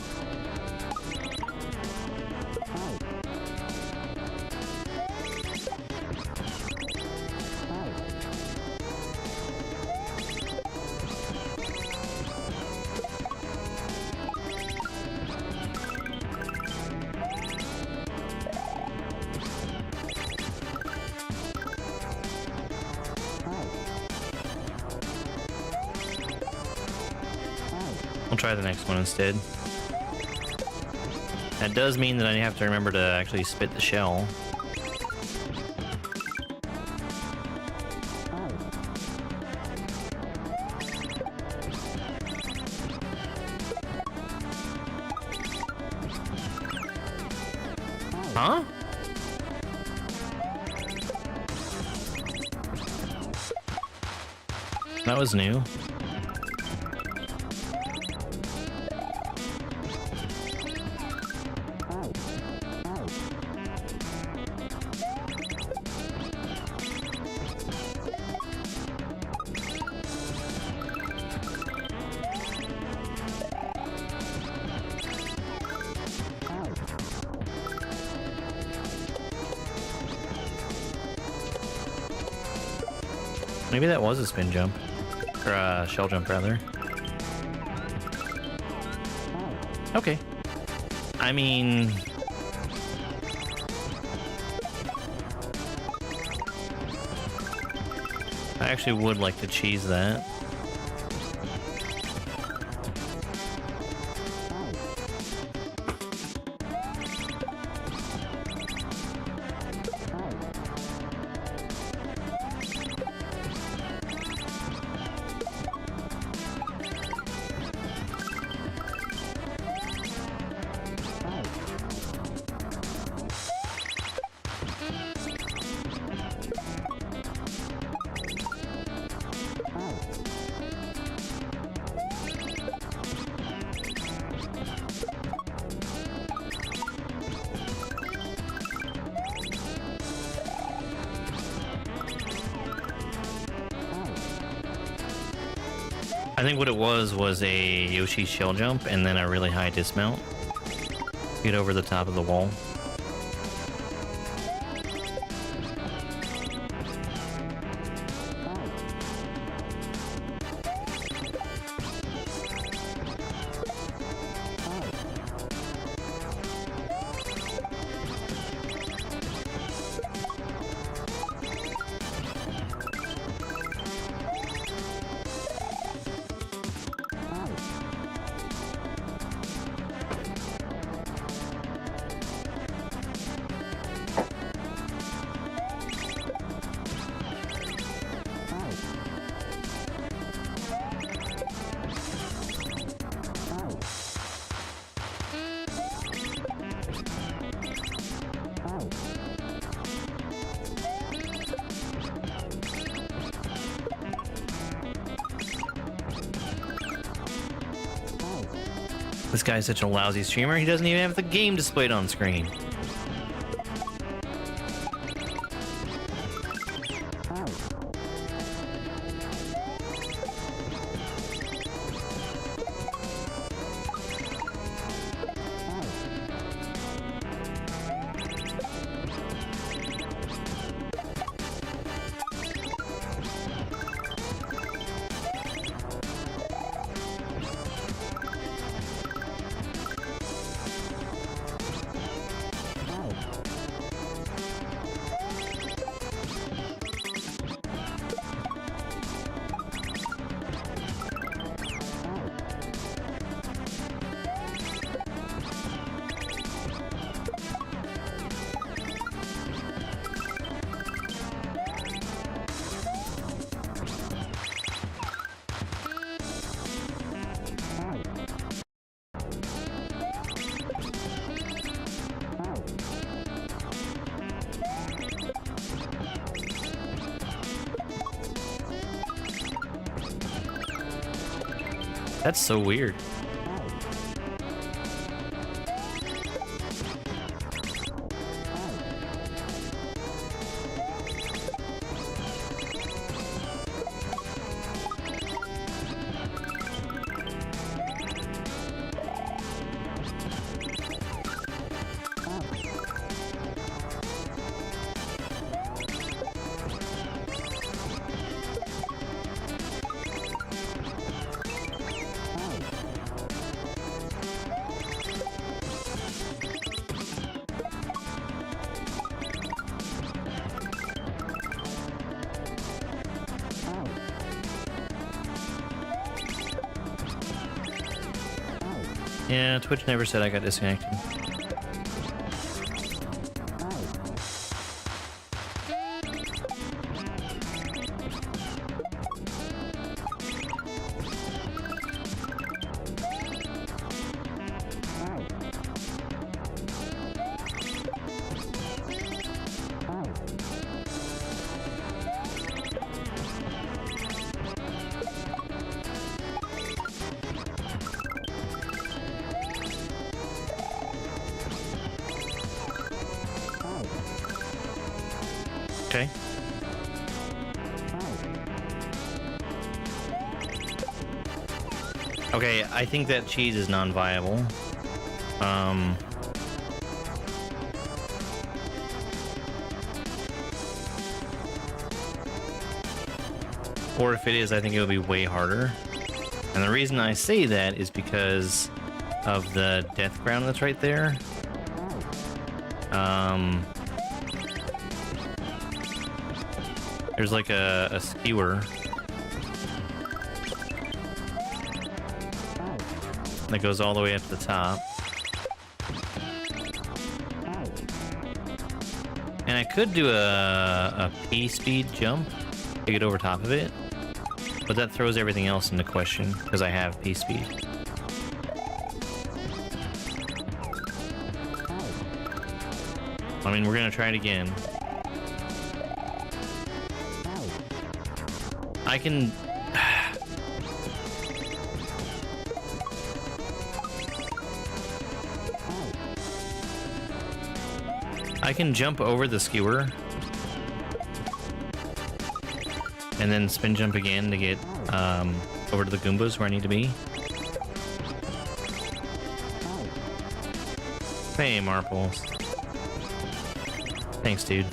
I'll try the next one instead. That does mean that I have to remember to actually spit the shell. Huh? That was new. Maybe that was a spin jump. Or a shell jump, rather. Okay. I mean... I actually would like to cheese that. I think what it was a Yoshi shell jump and then a really high dismount. Get over the top of the wall. This guy's such a lousy streamer, he doesn't even have the game displayed on screen. That's so weird. Yeah, Twitch never said I got disconnected. Okay. Okay, I think that cheese is non-viable. Or if it is, I think it will be way harder. And the reason I say that is because of the death ground that's right there. There's like a skewer that goes all the way up to the top. And I could do a P-speed jump to get over top of it, but that throws everything else into question because I have P-speed. I mean, we're gonna try it again. I can... I can jump over the skewer and then spin jump again to get over to the Goombas where I need to be. Hey, Marples. Thanks, dude.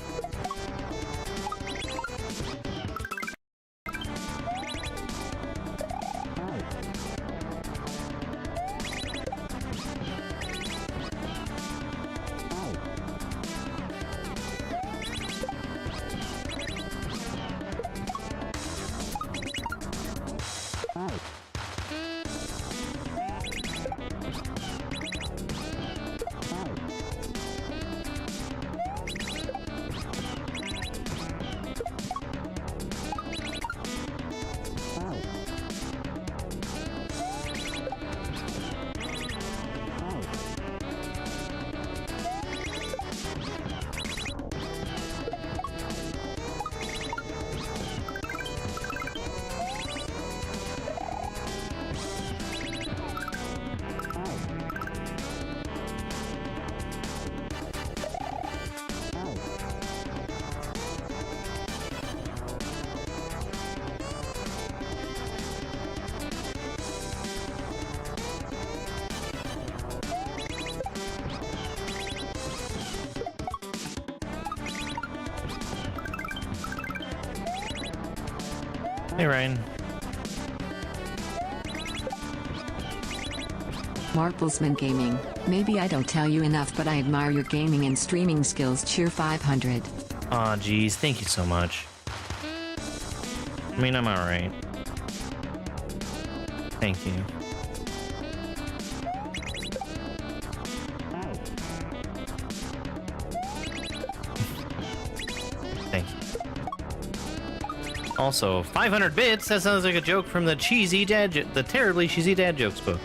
Hey, Ryan. Marplesman Gaming. Maybe I don't tell you enough, but I admire your gaming and streaming skills. Cheer 500. Aw, geez, thank you so much. I mean, I'm alright. Thank you. Thank you. Also, 500 bits? That sounds like a joke from the the terribly cheesy dad jokes book.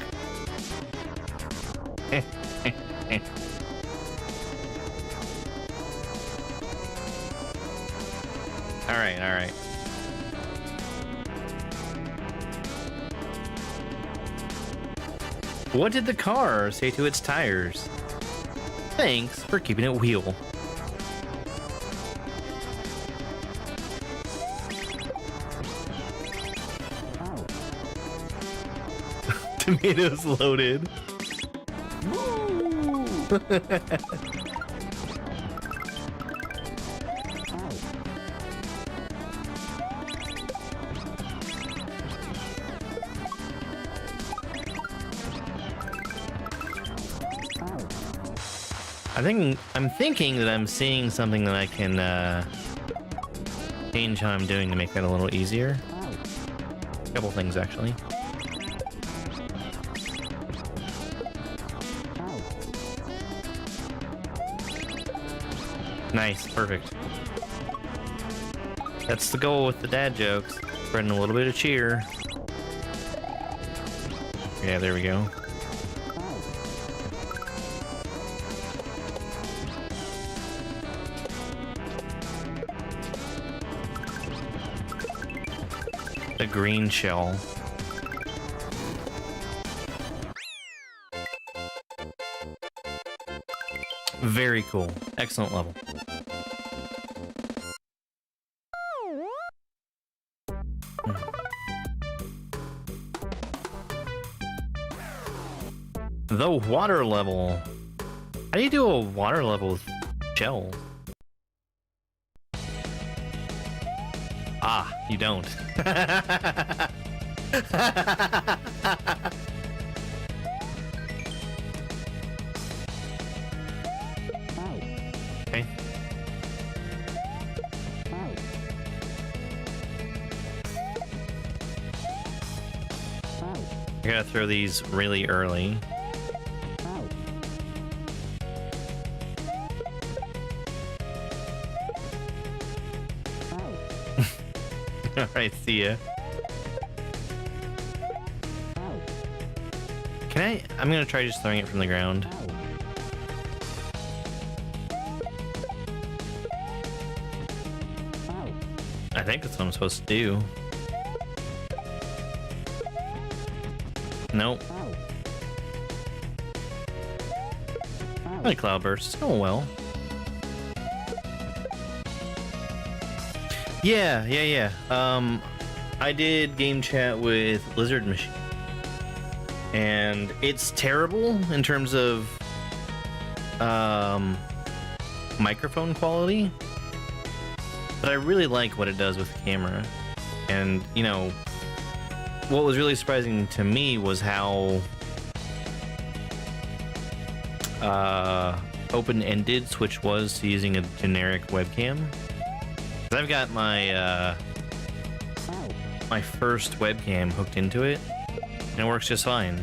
Alright, alright. What did the car say to its tires? Thanks for keeping it wheel. Tomatoes loaded. I'm thinking that I'm seeing something that I can change how I'm doing to make that a little easier. A couple things actually. Nice, perfect. That's the goal with the dad jokes. Spreading a little bit of cheer. Yeah, there we go. The green shell. Very cool. Excellent level. The water level. How do you do a water level with shells? Ah, you don't. Okay. I gotta throw these really early. Alright, see ya. I'm gonna try just throwing it from the ground. I think that's what I'm supposed to do. Nope. My cloudburst is going well. Yeah. I did game chat with Lizard Machine, and it's terrible in terms of microphone quality, but I really like what it does with the camera. And you know, what was really surprising to me was how open-ended Switch was to using a generic webcam. I've got my my first webcam hooked into it, and it works just fine.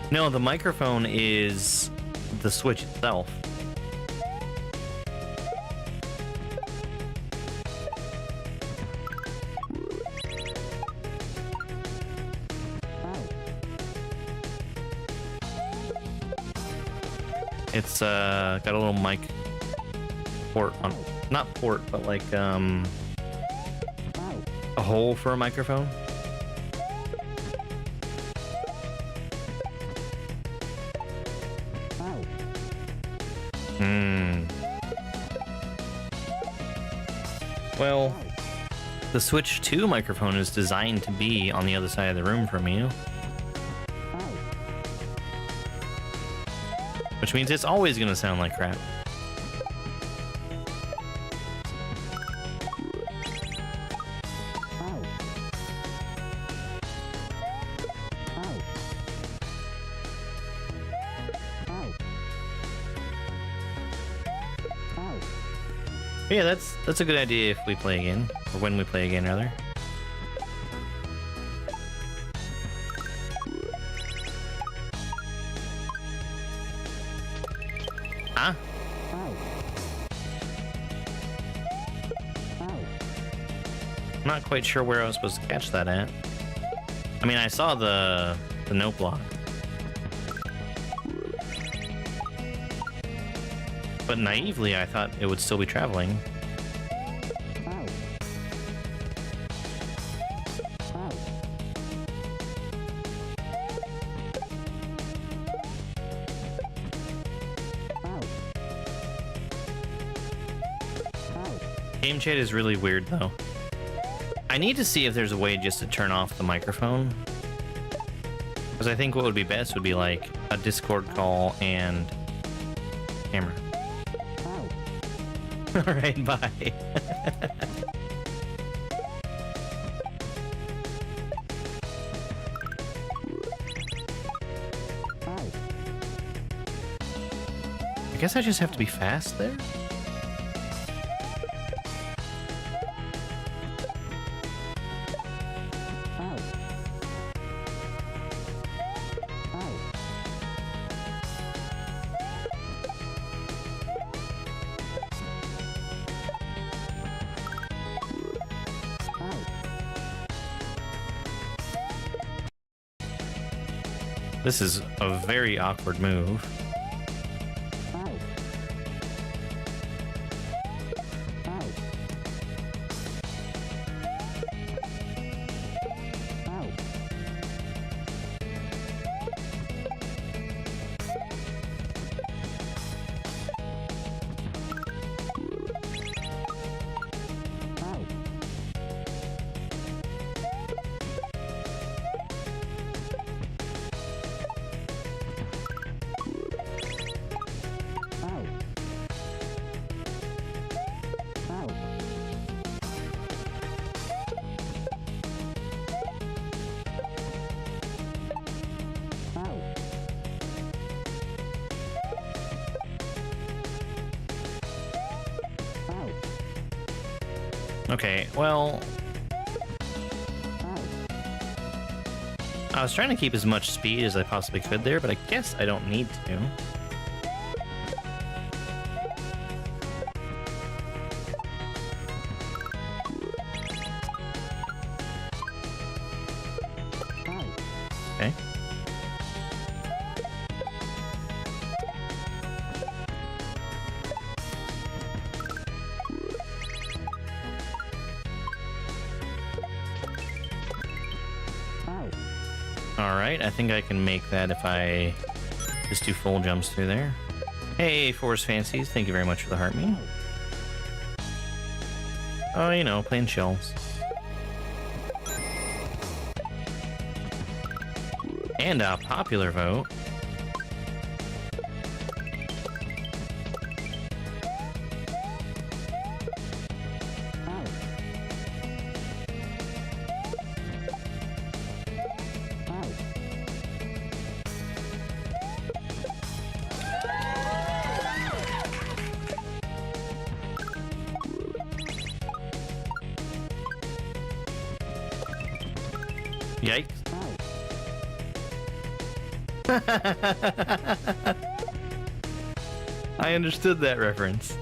No, the microphone is the Switch itself. It's got a little mic port on, not port, but like a hole for a microphone. Well, the Switch 2 microphone is designed to be on the other side of the room from you. Which means it's always gonna sound like crap. But yeah, that's a good idea if we play again, or when we play again, rather. Huh? I'm not quite sure where I was supposed to catch that at. I mean, I saw the note block. But naively, I thought it would still be traveling. Game chat is really weird, though. I need to see if there's a way just to turn off the microphone. Because I think what would be best would be like a Discord call and camera. Alright, bye. I guess I just have to be fast there? This is a very awkward move. Okay, well... I was trying to keep as much speed as I possibly could there, but I guess I don't need to. Okay. Alright, I think I can make that if I just do full jumps through there. Hey, Forest Fancies, thank you very much for the heart me. Oh, you know, playing shells. And a popular vote. Yikes. I understood that reference.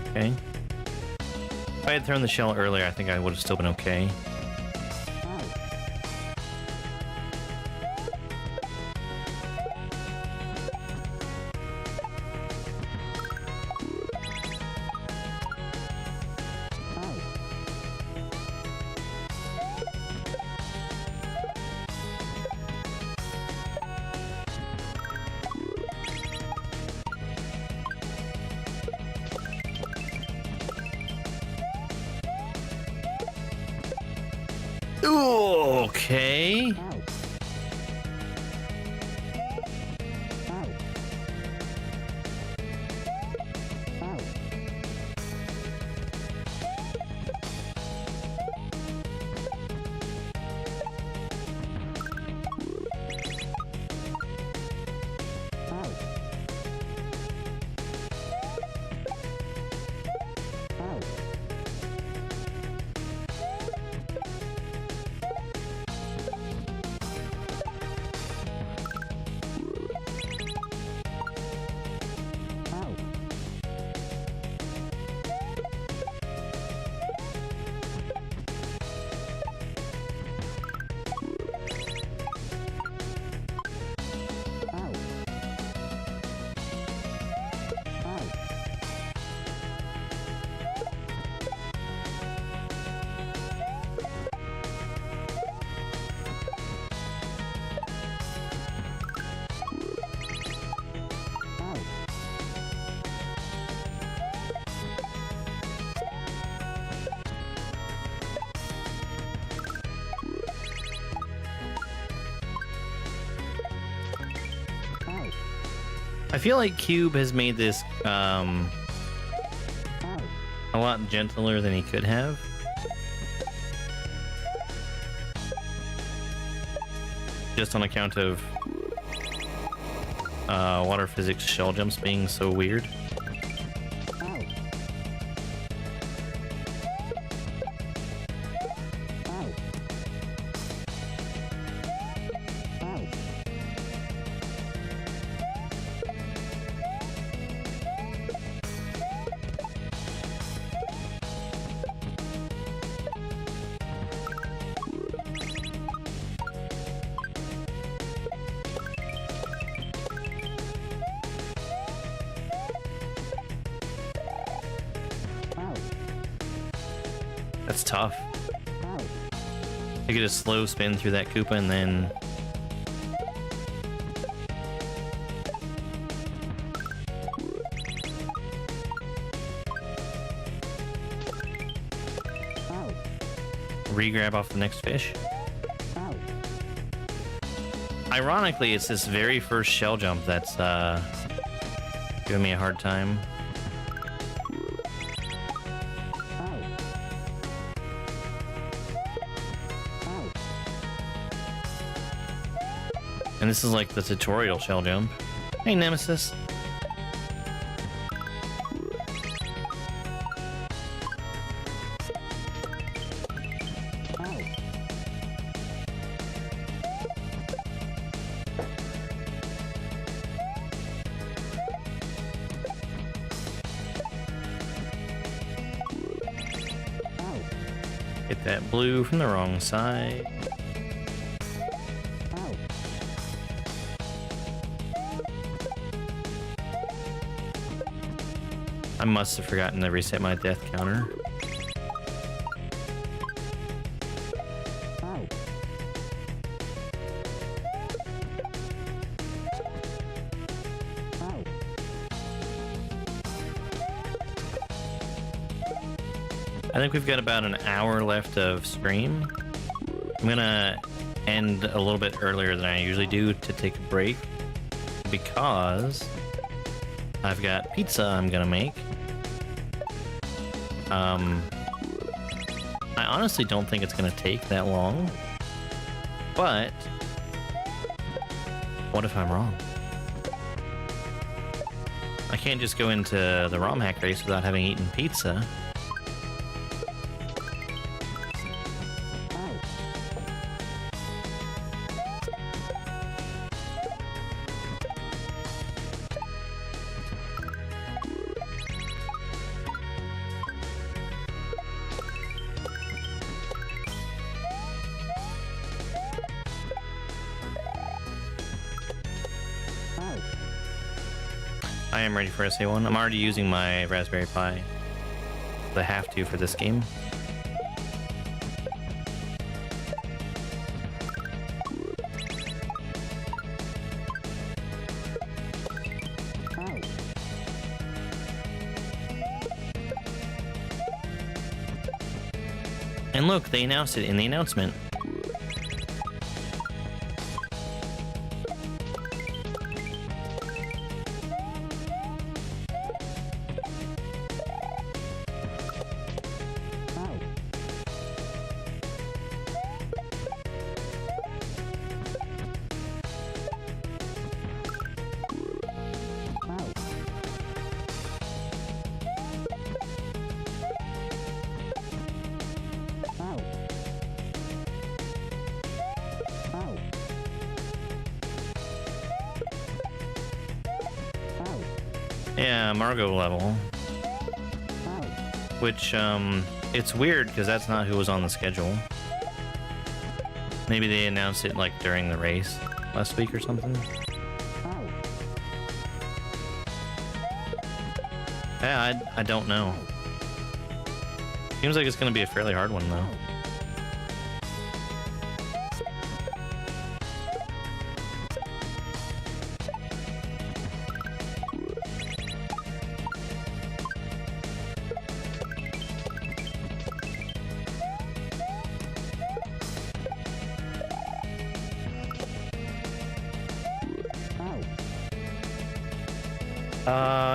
Okay. If I had thrown the shell earlier, I think I would have still been okay. Okay. I feel like Cube has made this a lot gentler than he could have. Just on account of water physics shell jumps being so weird. That's tough. You get a slow spin through that Koopa and then... re-grab off the next fish. Ironically, it's this very first shell jump that's giving me a hard time. And this is like the tutorial shell jump. Hey, Nemesis. Get that blue from the wrong side. I must have forgotten to reset my death counter. I think we've got about an hour left of stream. I'm gonna end a little bit earlier than I usually do to take a break because I've got pizza I'm gonna make. I honestly don't think it's gonna take that long, but what if I'm wrong? I can't just go into the ROM hack race without having eaten pizza. I am ready for SA1. I'm already using my Raspberry Pi. I have to for this game. And look, they announced it in the announcement. Yeah, Margot level. Which, it's weird because that's not who was on the schedule. Maybe they announced it like during the race last week or something. Yeah, I don't know. Seems like it's gonna be a fairly hard one though.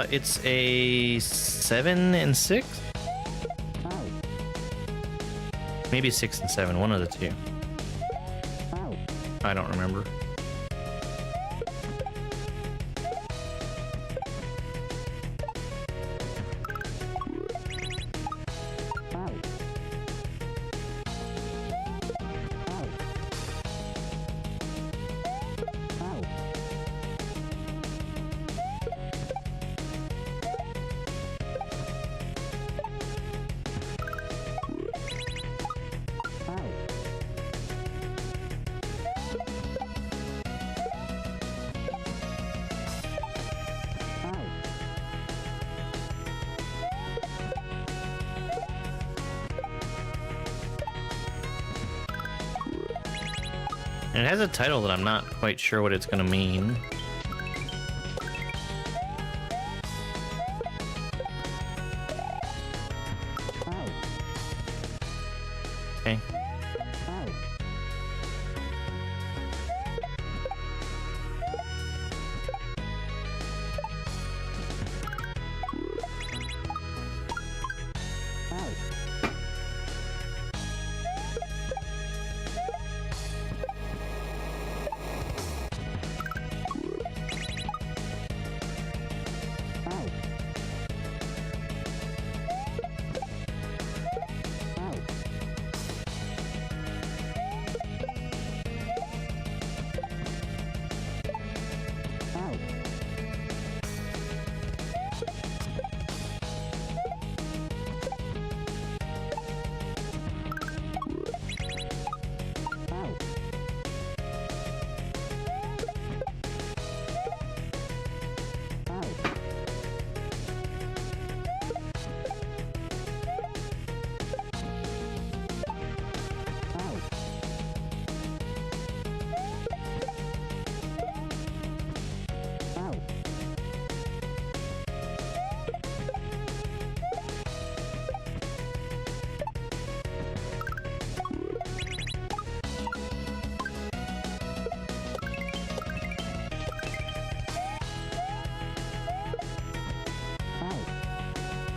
It's a 7 and 6? Maybe 6 and 7, one of the two. I don't remember. And it has a title that I'm not quite sure what it's gonna mean. Okay.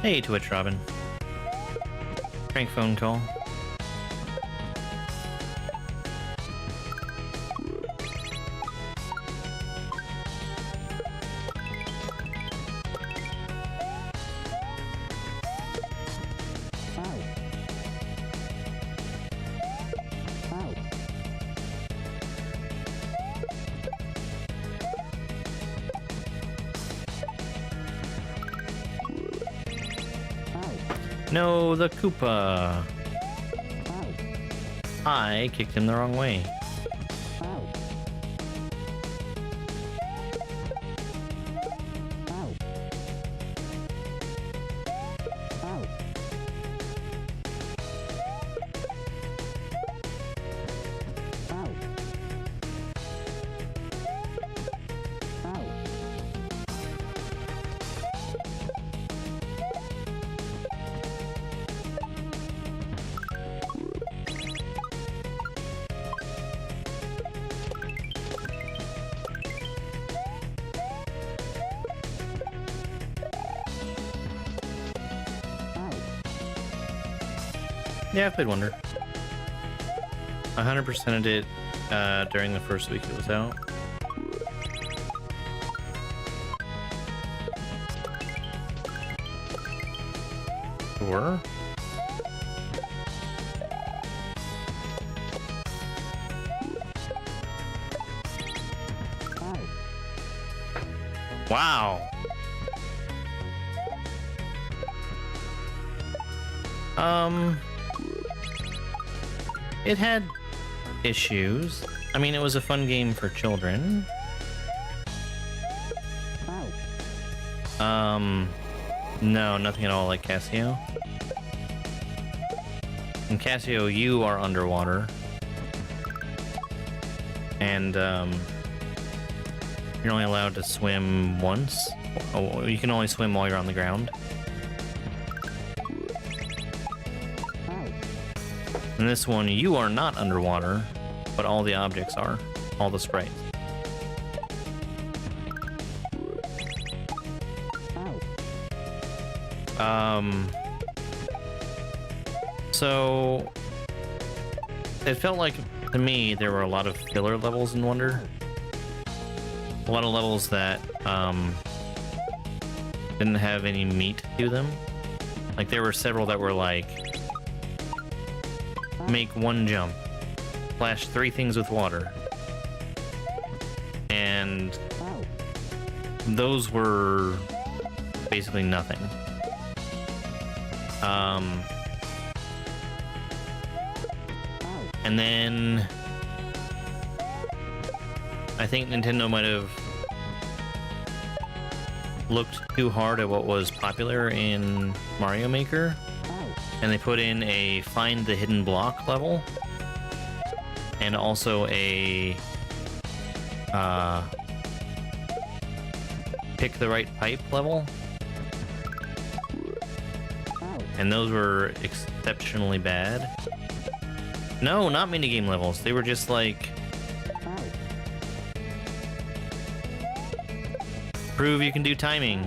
Hey, Twitch Robin. Prank phone call. No, the Koopa. I kicked him the wrong way. Yeah, I played Wonder. 100%ed it during the first week it was out. Sure. Wow. It had issues. I mean, it was a fun game for children. No, nothing at all like Casio. In Casio, you are underwater. And, you're only allowed to swim once. Oh, you can only swim while you're on the ground. In this one, you are not underwater, but all the objects are. All the sprites. So it felt like, to me, there were a lot of filler levels in Wonder. A lot of levels that didn't have any meat to them. Like, there were several that were like, make one jump, splash 3 things with water, and those were basically nothing. And then I think Nintendo might have looked too hard at what was popular in Mario Maker, and they put in a find the hidden block level, and also a pick the right pipe level. And those were exceptionally bad. No, not minigame levels. They were just like... prove you can do timing.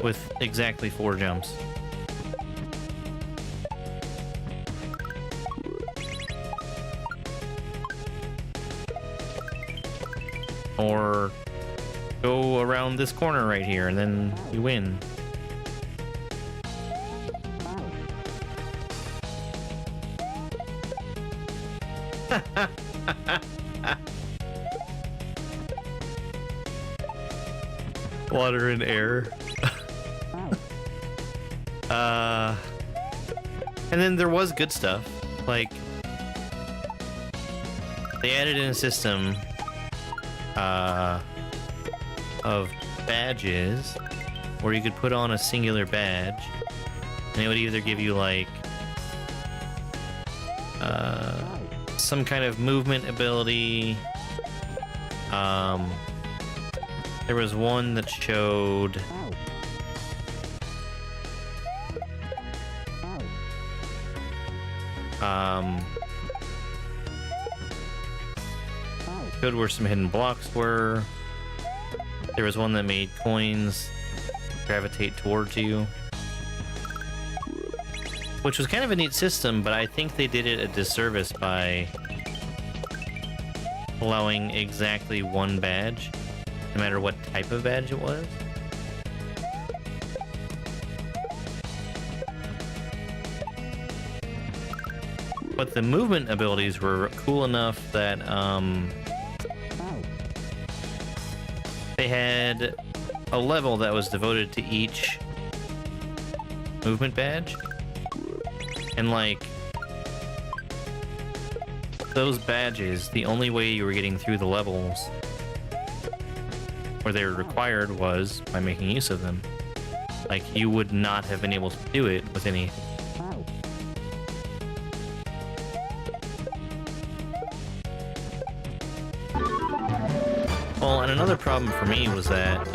With exactly 4 jumps. Or go around this corner right here and then you win. Water and air. And then there was good stuff. Like, they added in a system of badges where you could put on a singular badge and it would either give you like some kind of movement ability. There was one that showed showed where some hidden blocks were. There was one that made coins gravitate towards you, which was kind of a neat system, but I think they did it a disservice by allowing exactly one badge, no matter what type of badge it was. But the movement abilities were cool enough that they had a level that was devoted to each movement badge. And like, those badges, the only way you were getting through the levels where they were required was by making use of them. Like, you would not have been able to do it with any. Well, and another problem for me was that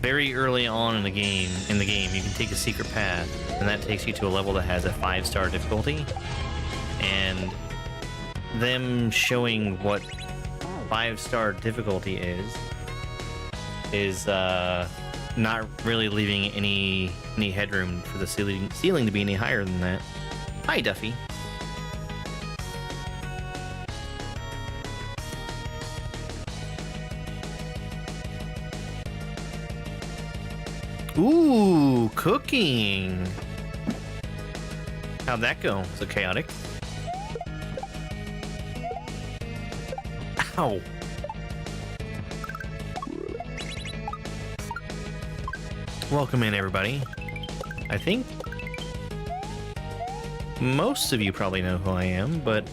very early on in the game, you can take a secret path, and that takes you to a level that has a 5-star difficulty. And them showing what 5-star difficulty is not really leaving any headroom for the ceiling to be any higher than that. Hi, Duffy. Ooh, cooking. How'd that go? Was it chaotic? Ow. Welcome in, everybody. I think most of you probably know who I am, but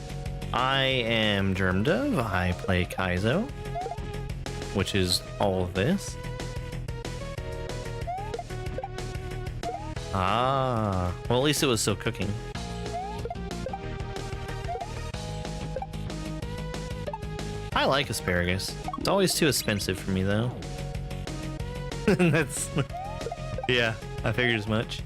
I am Germdove. I play Kaizo, which is all of this. Ah, well, at least it was still cooking. I like asparagus. It's always too expensive for me, though. That's... yeah, I figured as much.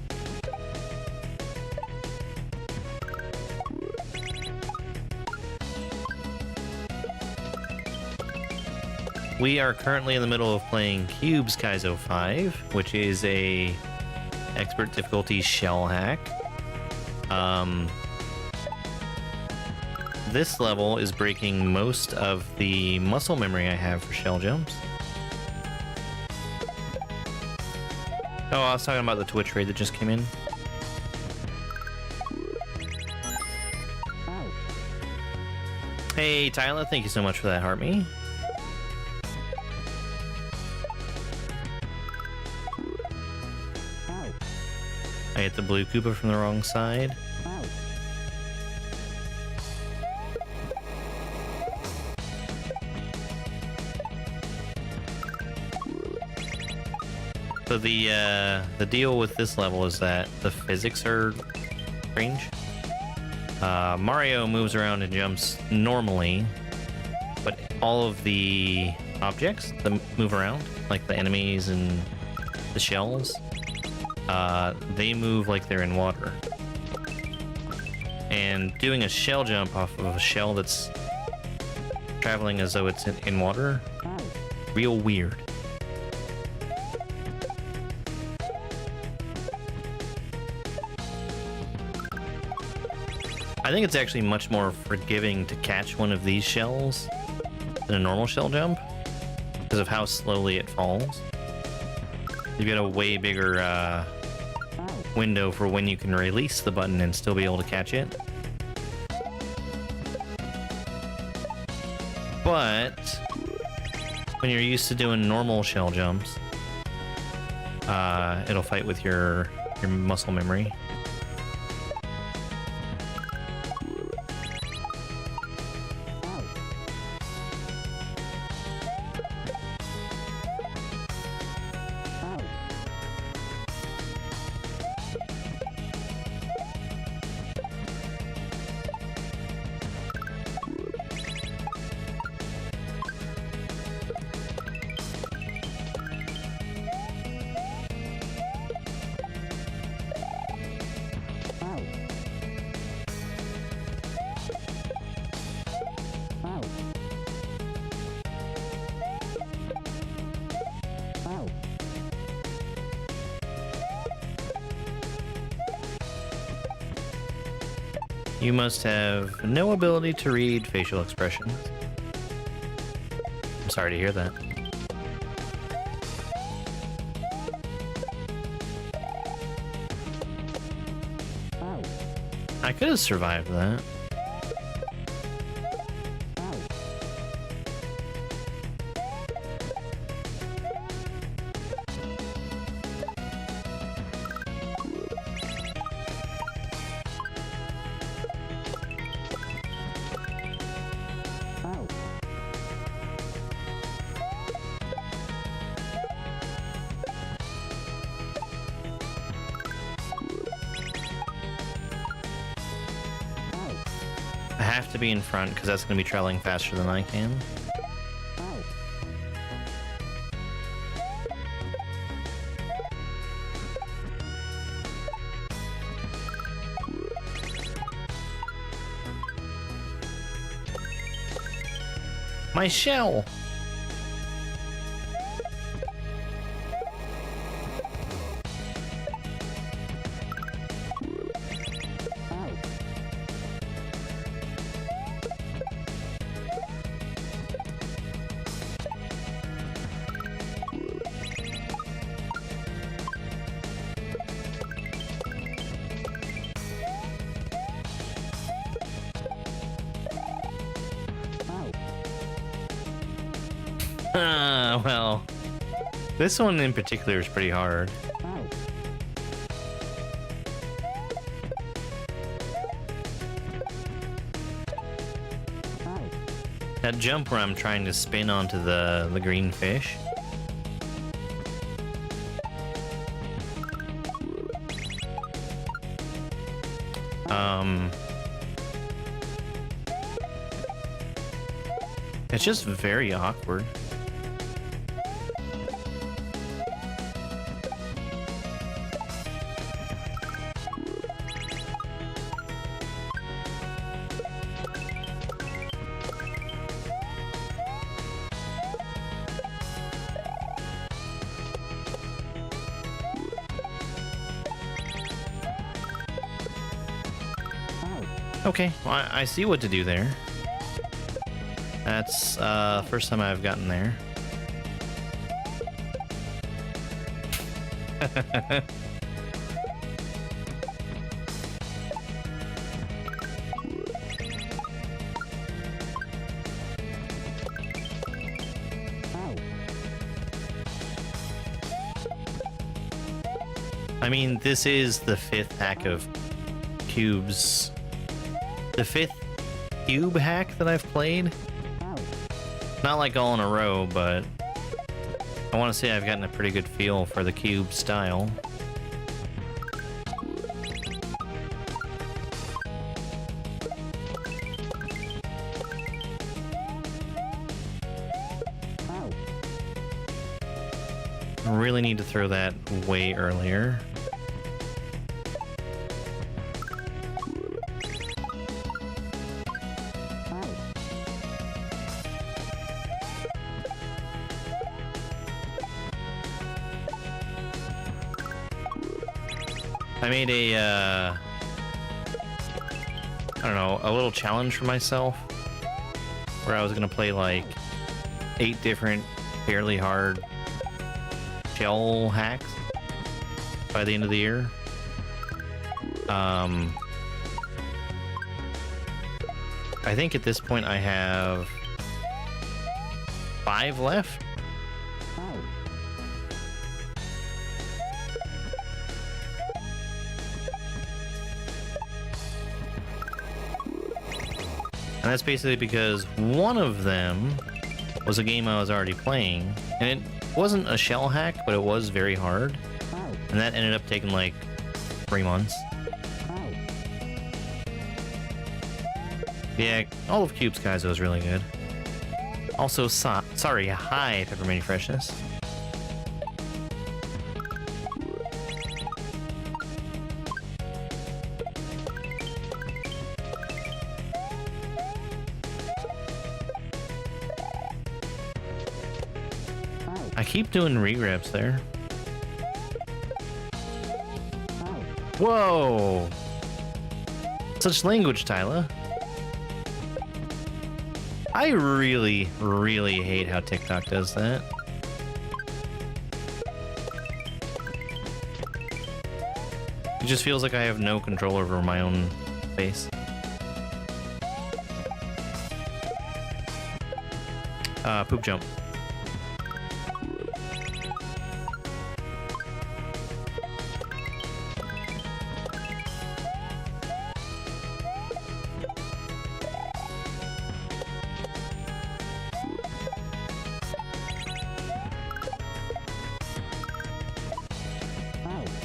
We are currently in the middle of playing Cube's Kaizo 5, which is a expert difficulty shell hack. This level is breaking most of the muscle memory I have for shell jumps. Oh, I was talking about the Twitch raid that just came in. Hey, Tyler, thank you so much for that, Heartme. I hit the blue Koopa from the wrong side. So the deal with this level is that the physics are strange. Mario moves around and jumps normally, but all of the objects that move around, like the enemies and the shells, they move like they're in water. And doing a shell jump off of a shell that's traveling as though it's in water, real weird. I think it's actually much more forgiving to catch one of these shells than a normal shell jump because of how slowly it falls. You get a way bigger window for when you can release the button and still be able to catch it. But when you're used to doing normal shell jumps, it'll fight with your muscle memory. You must have no ability to read facial expressions. I'm sorry to hear that. I could have survived that. I have to be in front because that's going to be traveling faster than I can. My shell! Well, this one in particular is pretty hard. That jump where I'm trying to spin onto the green fish. It's just very awkward. Okay, well, I see what to do there. That's first time I've gotten there. I mean, this is the 5th hack of cubes. The 5th cube hack that I've played. Not like all in a row, but I want to say I've gotten a pretty good feel for the cube style. Really need to throw that way earlier. I made a, I don't know, a little challenge for myself where I was gonna play like 8 different fairly hard shell hacks by the end of the year. I think at this point I have 5 left. And that's basically because one of them was a game I was already playing, and it wasn't a shell hack, but it was very hard. And that ended up taking like 3 months. Yeah, all of Cube's Kaizo is really good. Also, sorry, hi, Peppermint Freshness. I keep doing regrabs there. Whoa! Such language, Tyler. I really, really hate how TikTok does that. It just feels like I have no control over my own face. Poop jump.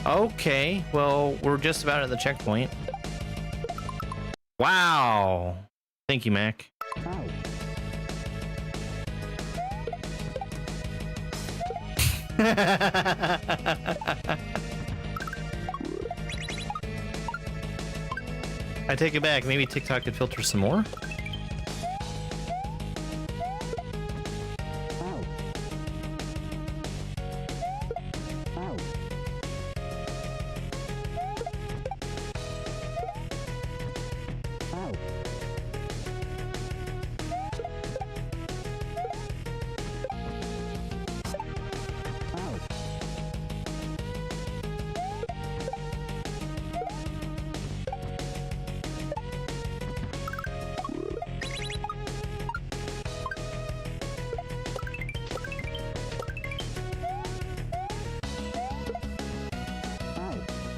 Okay, well, we're just about at the checkpoint. Wow! Thank you, Mac. I take it back. Maybe TikTok could filter some more?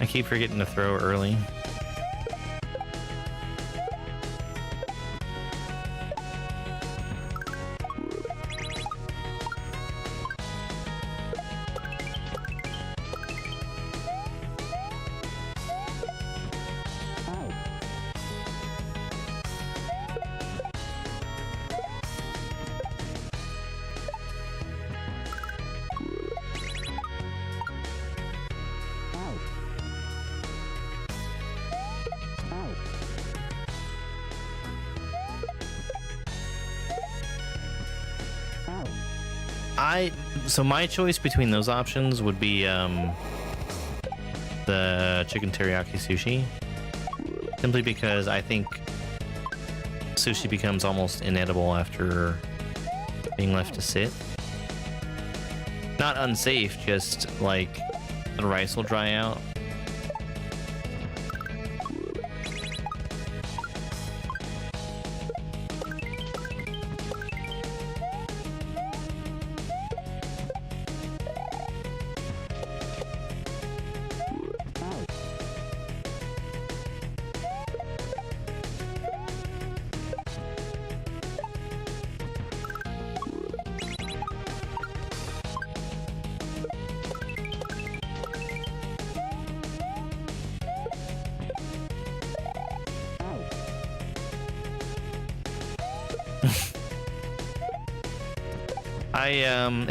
I keep forgetting to throw early. So my choice between those options would be the chicken teriyaki sushi, simply because I think sushi becomes almost inedible after being left to sit. Not unsafe, just like the rice will dry out.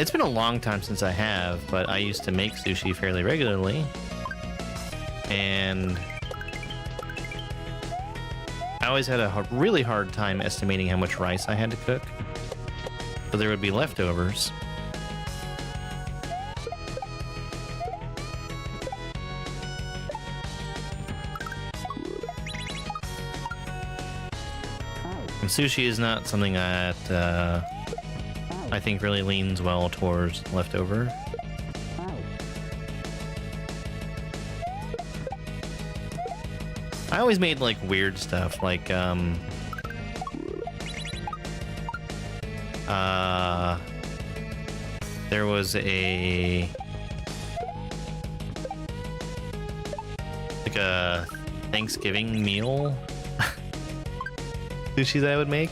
It's been a long time since I have, but I used to make sushi fairly regularly. And I always had a really hard time estimating how much rice I had to cook. So there would be leftovers. And sushi is not something that I think really leans well towards leftover. I always made like weird stuff, like there was a Thanksgiving meal sushi that I would make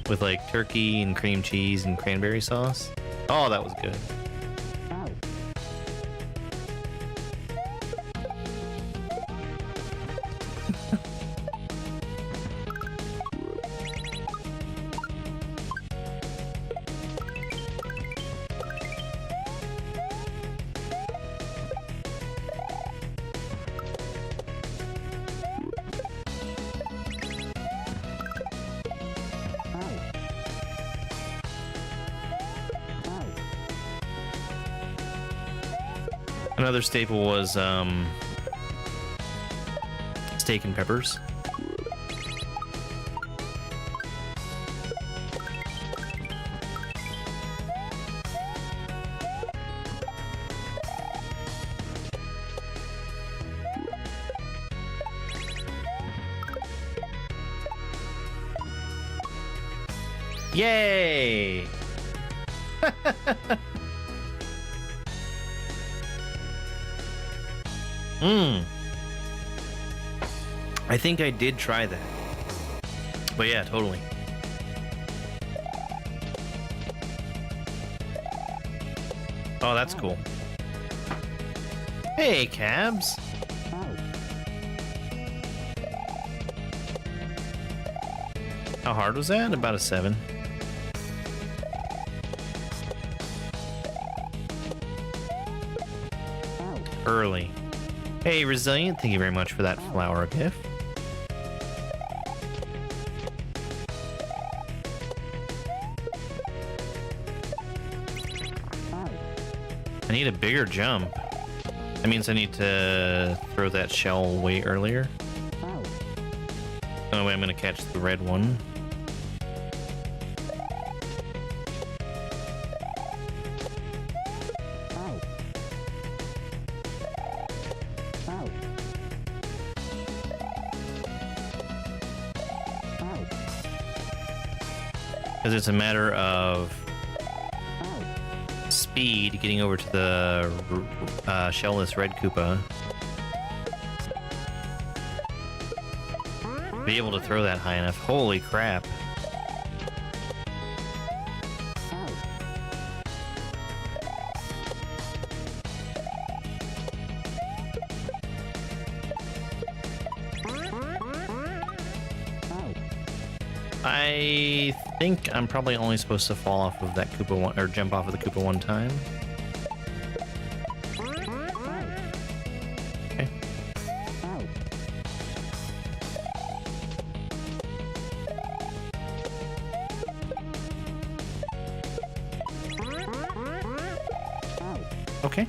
with like turkey and cream cheese and cranberry sauce. Oh, that was good. Another staple was steak and peppers. Yay! I think I did try that. But yeah, totally. Oh, that's cool. Hey, Cabs. How hard was that? About a 7. Early. Hey, Resilient, thank you very much for that flower gift. I need a bigger jump. That means I need to throw that shell way earlier. No way I'm gonna catch the red one. Because it's a matter of speed getting over to the shellless red Koopa. Be able to throw that high enough. Holy crap. I think I'm probably only supposed to fall off of that Koopa one, or jump off of the Koopa one time. Okay. Okay.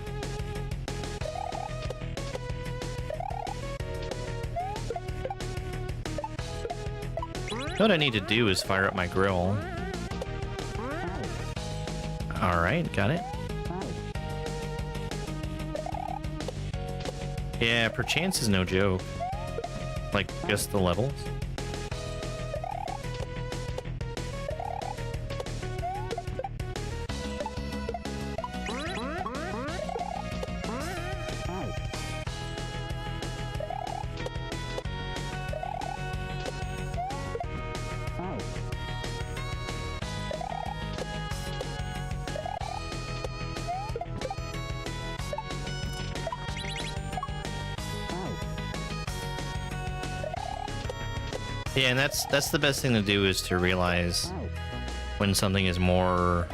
What I need to do is fire up my grill. Alright, got it. Yeah, perchance is no joke. Like, just the levels. Yeah, and that's the best thing to do, is to realize when something is more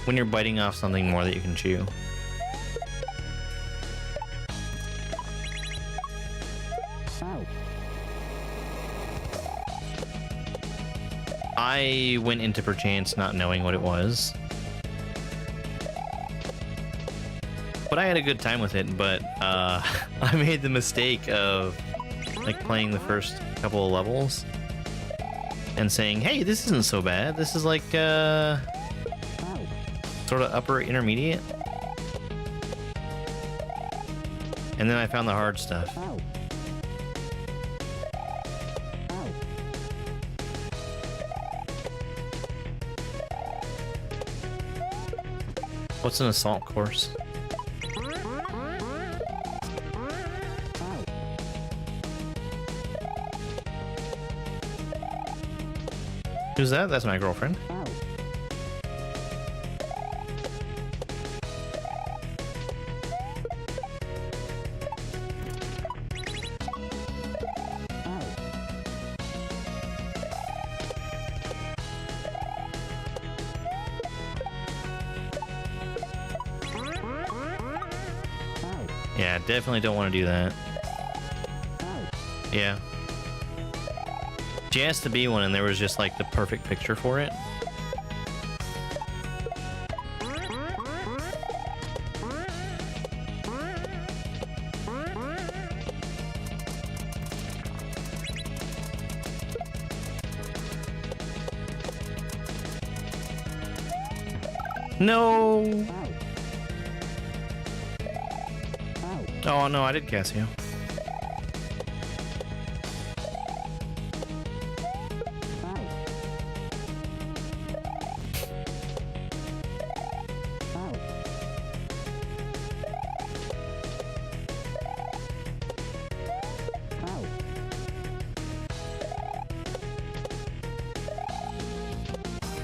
when you're biting off something more that you can chew. I went into Perchance not knowing what it was. But I had a good time with it, but I made the mistake of like playing the first couple of levels and saying, hey, this isn't so bad. This is like sort of upper intermediate. And then I found the hard stuff. What's an assault course? Who's that? That's my girlfriend. Yeah, definitely don't want to do that. Yeah. She asked to be one, and there was just like the perfect picture for it. No. Oh no, I did Casio.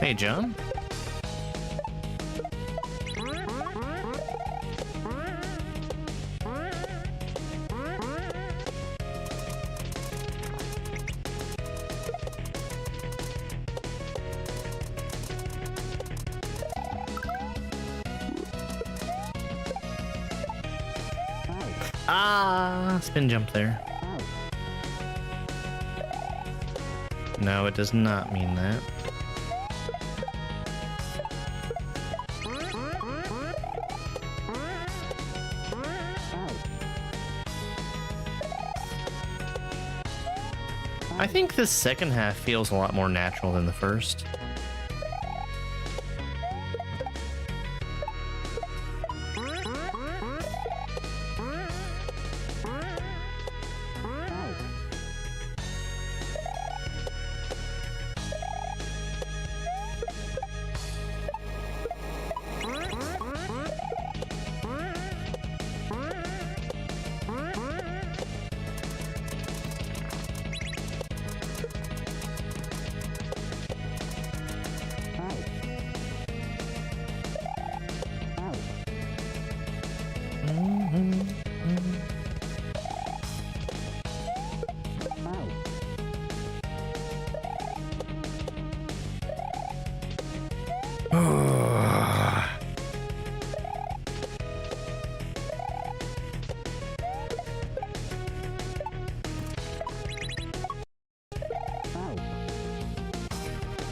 Hey, John. Ah, spin jump there. No, it does not mean that. I think the second half feels a lot more natural than the first.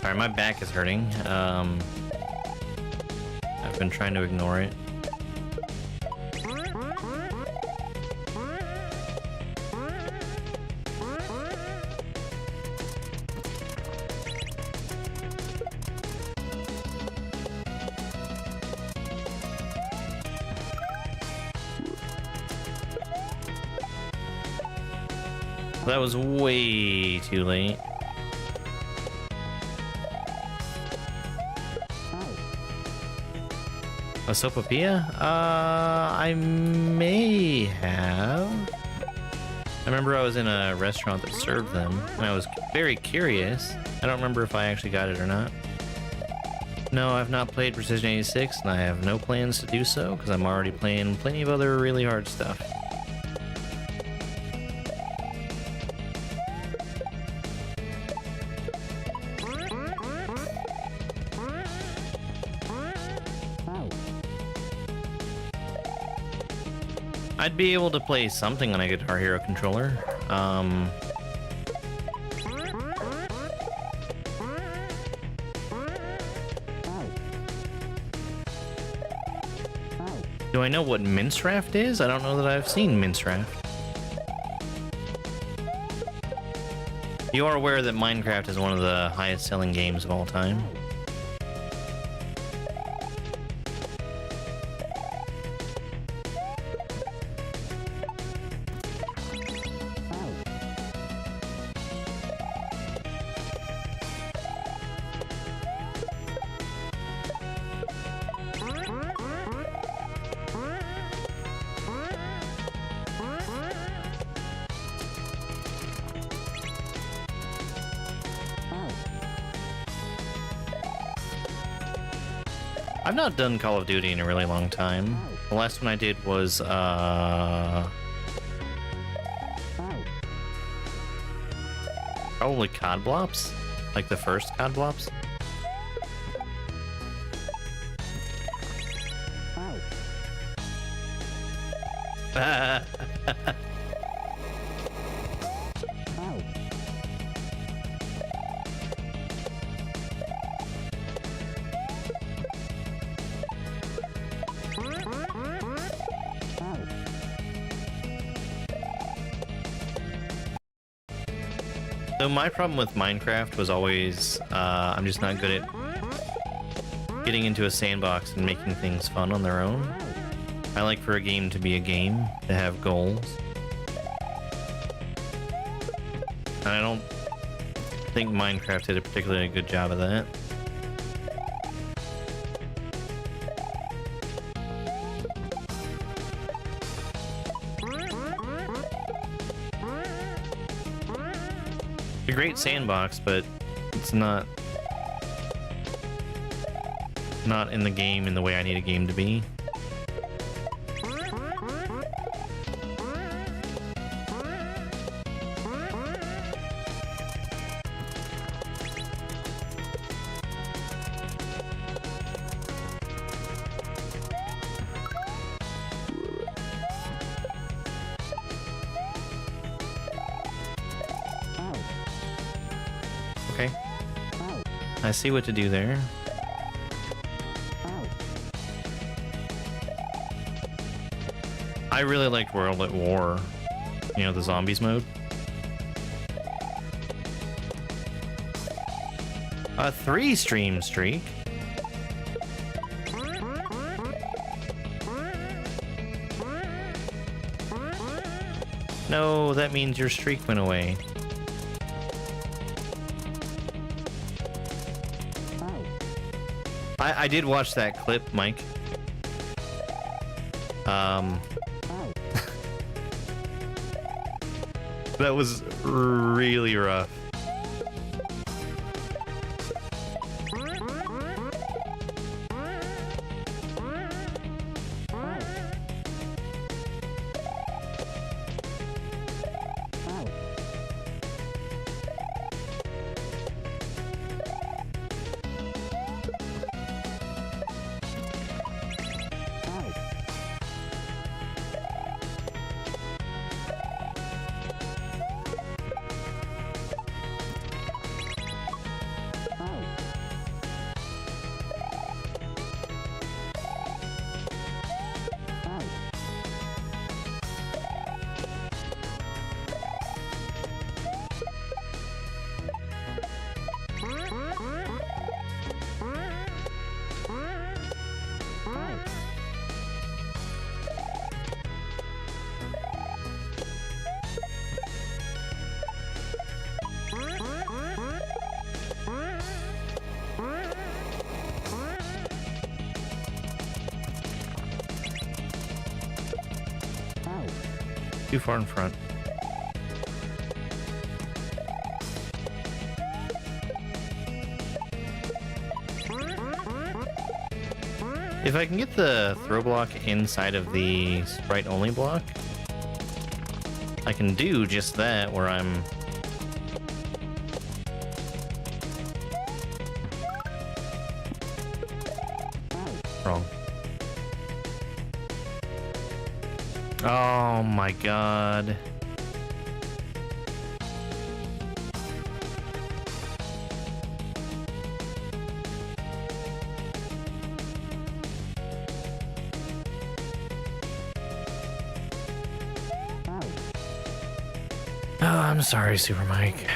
Alright, my back is hurting. I've been trying to ignore it. That was way too late. A sopapilla? I may have. I remember I was in a restaurant that served them, and I was very curious. I don't remember if I actually got it or not. No, I've not played Precision 86, and I have no plans to do so, because I'm already playing plenty of other really hard stuff. I'd be able to play something on a Guitar Hero controller. Do I know what Minecraft is? I don't know that I've seen Minecraft. You are aware that Minecraft is one of the highest selling games of all time? I've not done Call of Duty in a really long time. The last one I did was, probably COD Blops? Like the first COD Blops? So my problem with Minecraft was always, I'm just not good at getting into a sandbox and making things fun on their own. I like for a game to be a game, to have goals. And I don't think Minecraft did a particularly good job of that. It's a great sandbox, but it's not in the game in the way I need a game to be. Okay. I see what to do there. I really liked World at War. You know, the zombies mode. A 3-stream streak. No, that means your streak went away. I did watch that clip, Mike. That was really rough. Too far in front. If I can get the throw block inside of the sprite only block, I can do just that where I'm wrong. Oh my god. Oh, I'm sorry, Super Mike.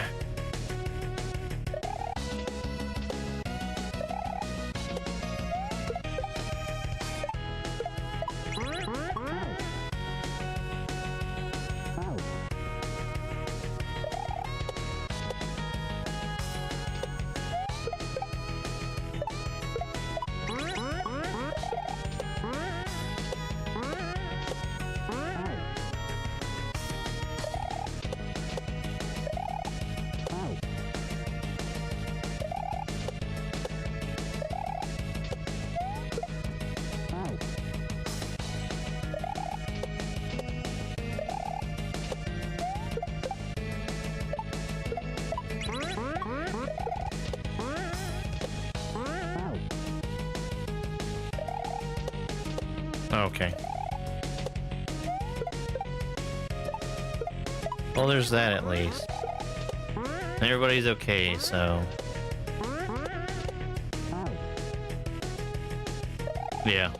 Okay. Well, there's that at least. Everybody's okay, so... Yeah.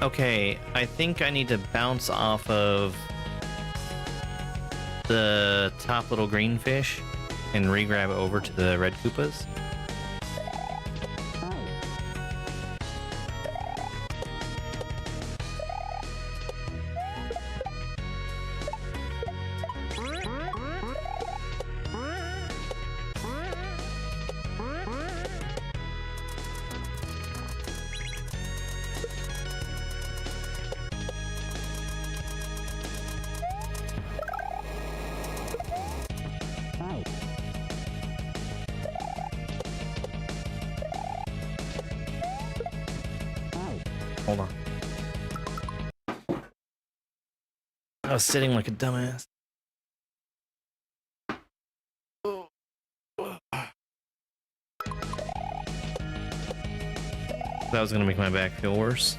Okay, I think I need to bounce off of the top little green fish and re-grab over to the red Koopas. Hold on. I was sitting like a dumbass. That was gonna make my back feel worse.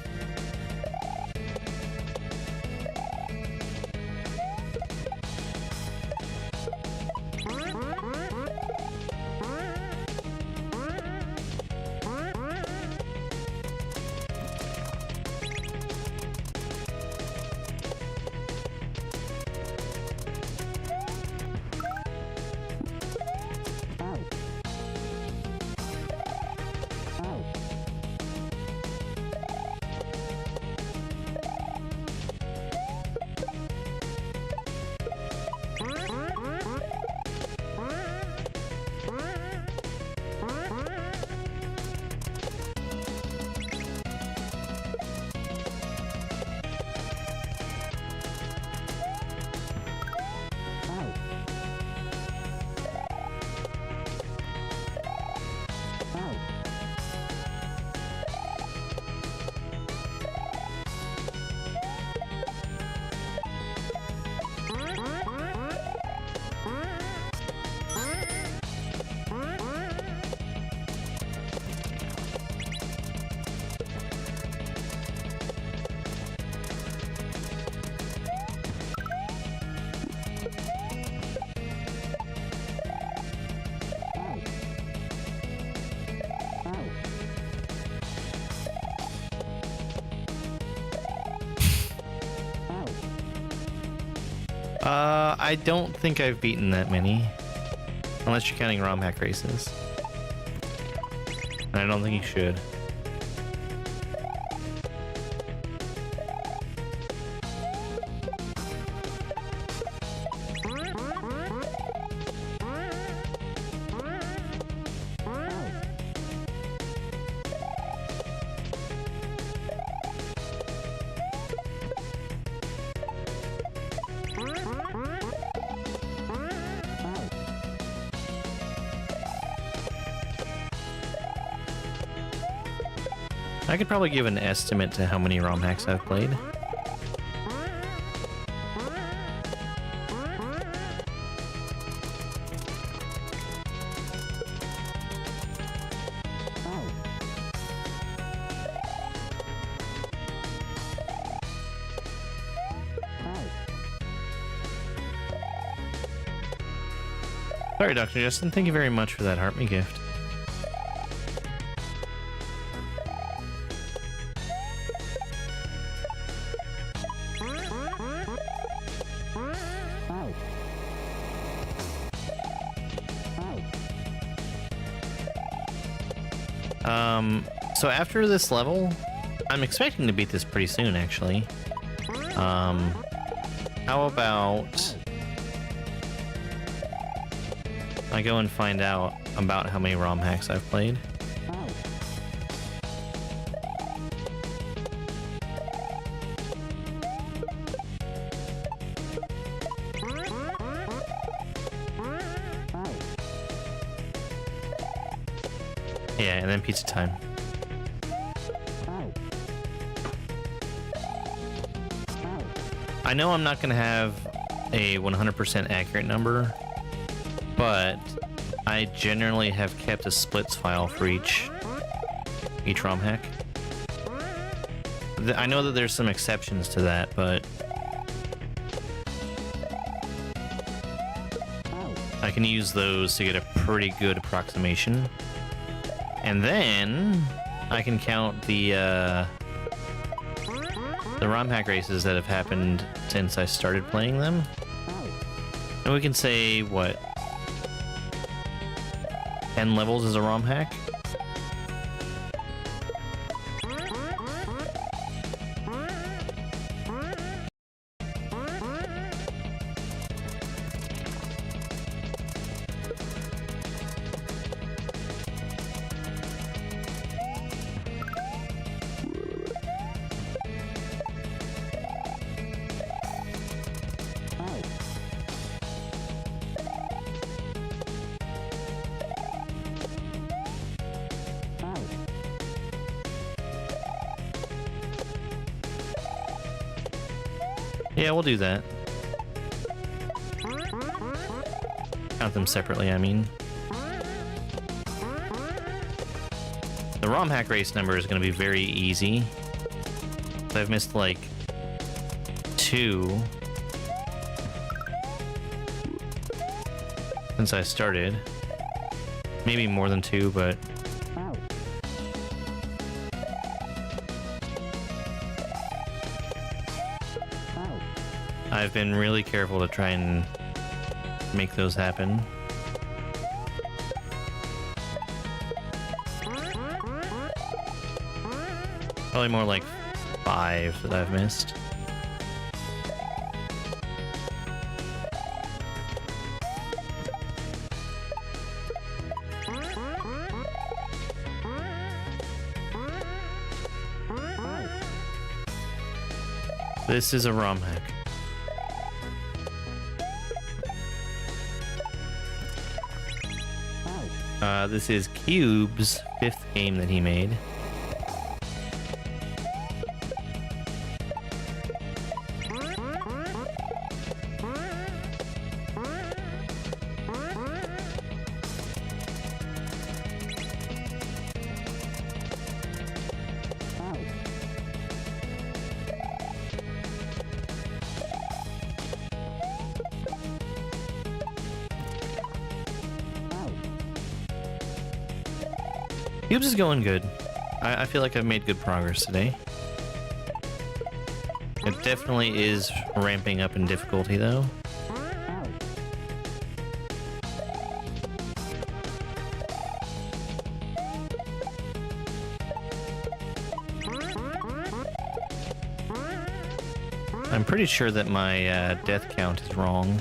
I don't think I've beaten that many. Unless you're counting ROM hack races. And I don't think you should. I could probably give an estimate to how many ROM hacks I've played. Sorry, Dr. Justin. Thank you very much for that Heart Me gift. So after this level, I'm expecting to beat this pretty soon, actually. How about I go and find out about how many ROM hacks I've played? Yeah, and then pizza time. I know I'm not going to have a 100% accurate number, but I generally have kept a splits file for each ROM hack. I know that there's some exceptions to that, but I can use those to get a pretty good approximation. And then I can count the ROM hack races that have happened since I started playing them. And we can say, what, 10 levels is a ROM hack? Yeah, we'll do that. Count them separately, I mean. The ROM hack race number is going to be very easy. I've missed like 2 since I started. Maybe more than 2, but I've been really careful to try and make those happen. Probably more like 5 that I've missed. This is a ROM hack. This is Cube's 5th game that he made. Cubes is going good. I feel like I've made good progress today. It definitely is ramping up in difficulty, though. I'm pretty sure that my death count is wrong.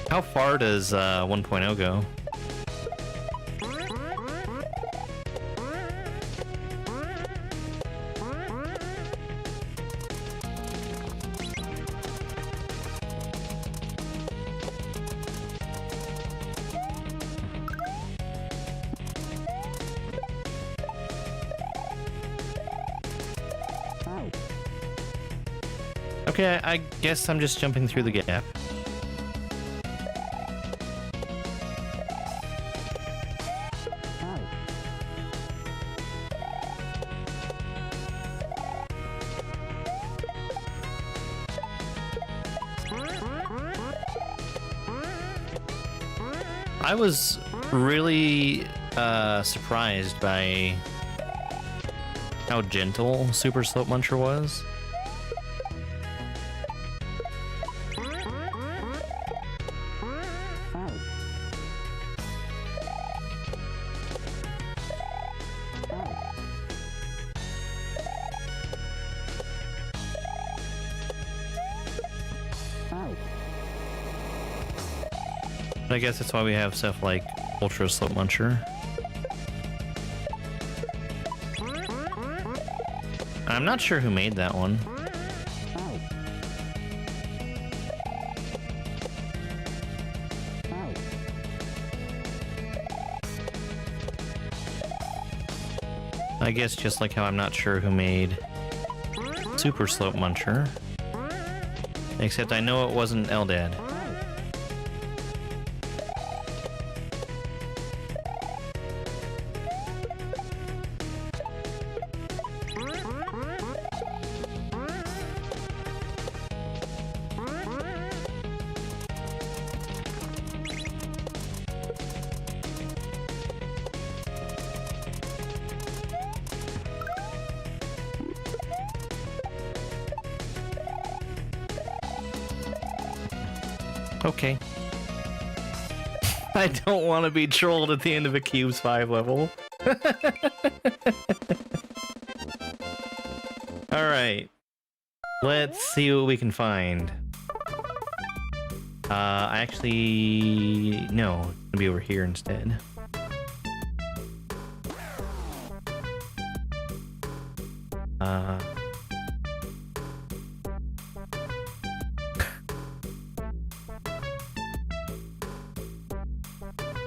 How far does 1.0 go? Okay, I guess I'm just jumping through the gap. I was really surprised by how gentle Super Slope Muncher was. I guess that's why we have stuff like Ultra Slope Muncher. I'm not sure who made that one. I guess just like how I'm not sure who made Super Slope Muncher. Except I know it wasn't Eldad. Okay. I don't want to be trolled at the end of a Cubes 5 level. Alright. Let's see what we can find. Actually... No, it's gonna be over here instead.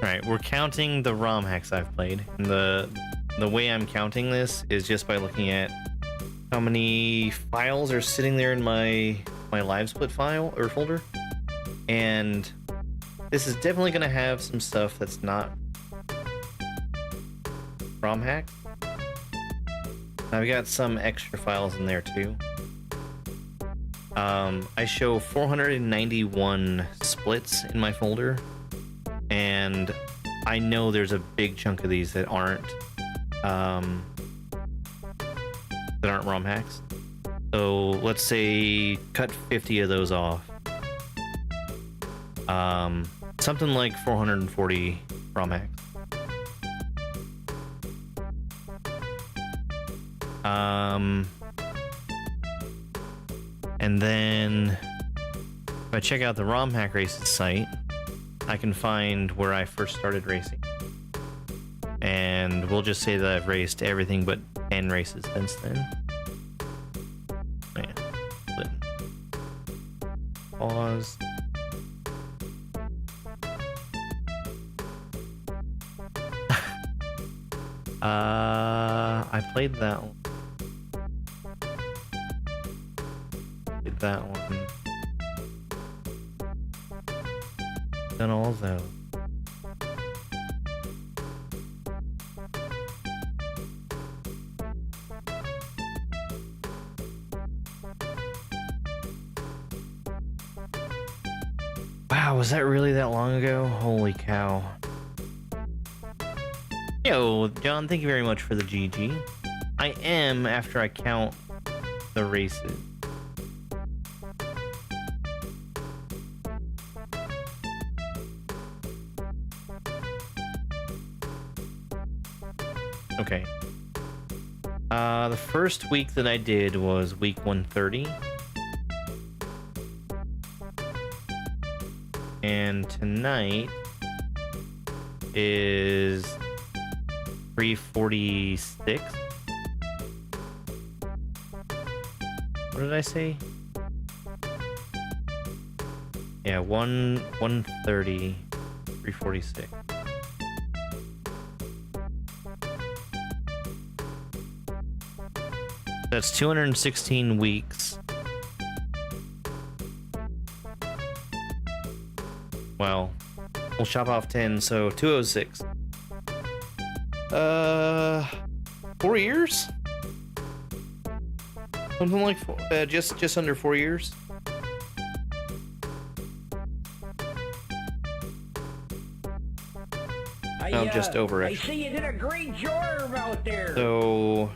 Alright, we're counting the ROM hacks I've played. And the way I'm counting this is just by looking at how many files are sitting there in my live split file or folder. And this is definitely going to have some stuff that's not ROM hack. I've got some extra files in there too. I show 491 splits in my folder. And I know there's a big chunk of these that aren't ROM hacks. So let's say cut 50 of those off. Something like 440 ROM hacks. And then if I check out the ROM hack races site, I can find where I first started racing. And we'll just say that I've raced everything but 10 races since then. Man. Pause. I played that one. Played that one. Done all of those. Wow, was that really that long ago? Holy cow. Yo, John, thank you very much for the GG. I am after I count the races. Okay. The first week that I did was week 130. And tonight is 346. What did I say? Yeah, 130, 346. That's 216 weeks. Well, we'll chop off 10, so 206. 4 years? Something like just under 4 years. No, just over it. I see you did a great job out there. So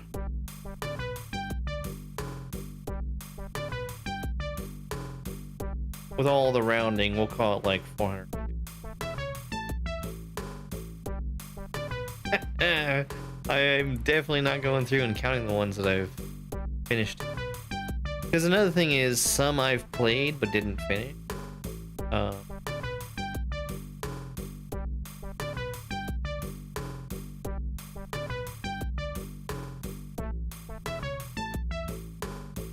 with all the rounding, we'll call it like 400. I'm definitely not going through and counting the ones that I've finished. Because another thing is, some I've played but didn't finish.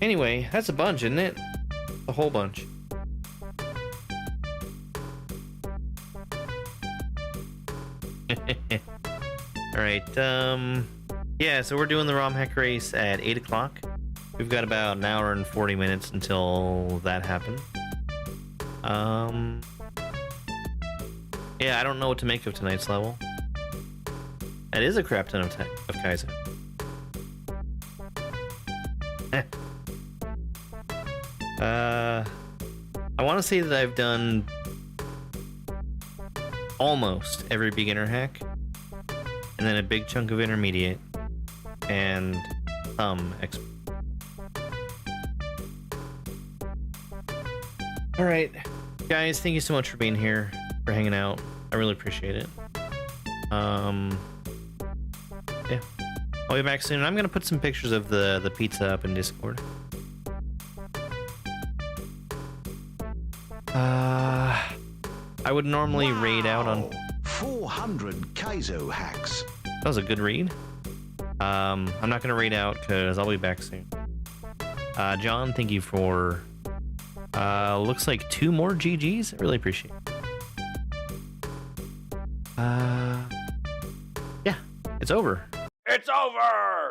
Anyway, that's a bunch, isn't it? A whole bunch. Alright, yeah, so we're doing the ROM hack race at 8 o'clock. We've got about an hour and 40 minutes until that happens. Yeah, I don't know what to make of tonight's level. That is a crap ton of Kaizo. I want to say that I've done almost every beginner hack, and then a big chunk of intermediate, and some expert. Alright, guys, thank you so much for being here, for hanging out. I really appreciate it. Yeah. I'll be back soon. I'm gonna put some pictures of the pizza up in Discord. I would normally raid out on 400 Kaizo hacks. That was a good read. I'm not gonna raid out because I'll be back soon. John, thank you for looks like 2 more GGs. I really appreciate it. Yeah, it's over. It's over.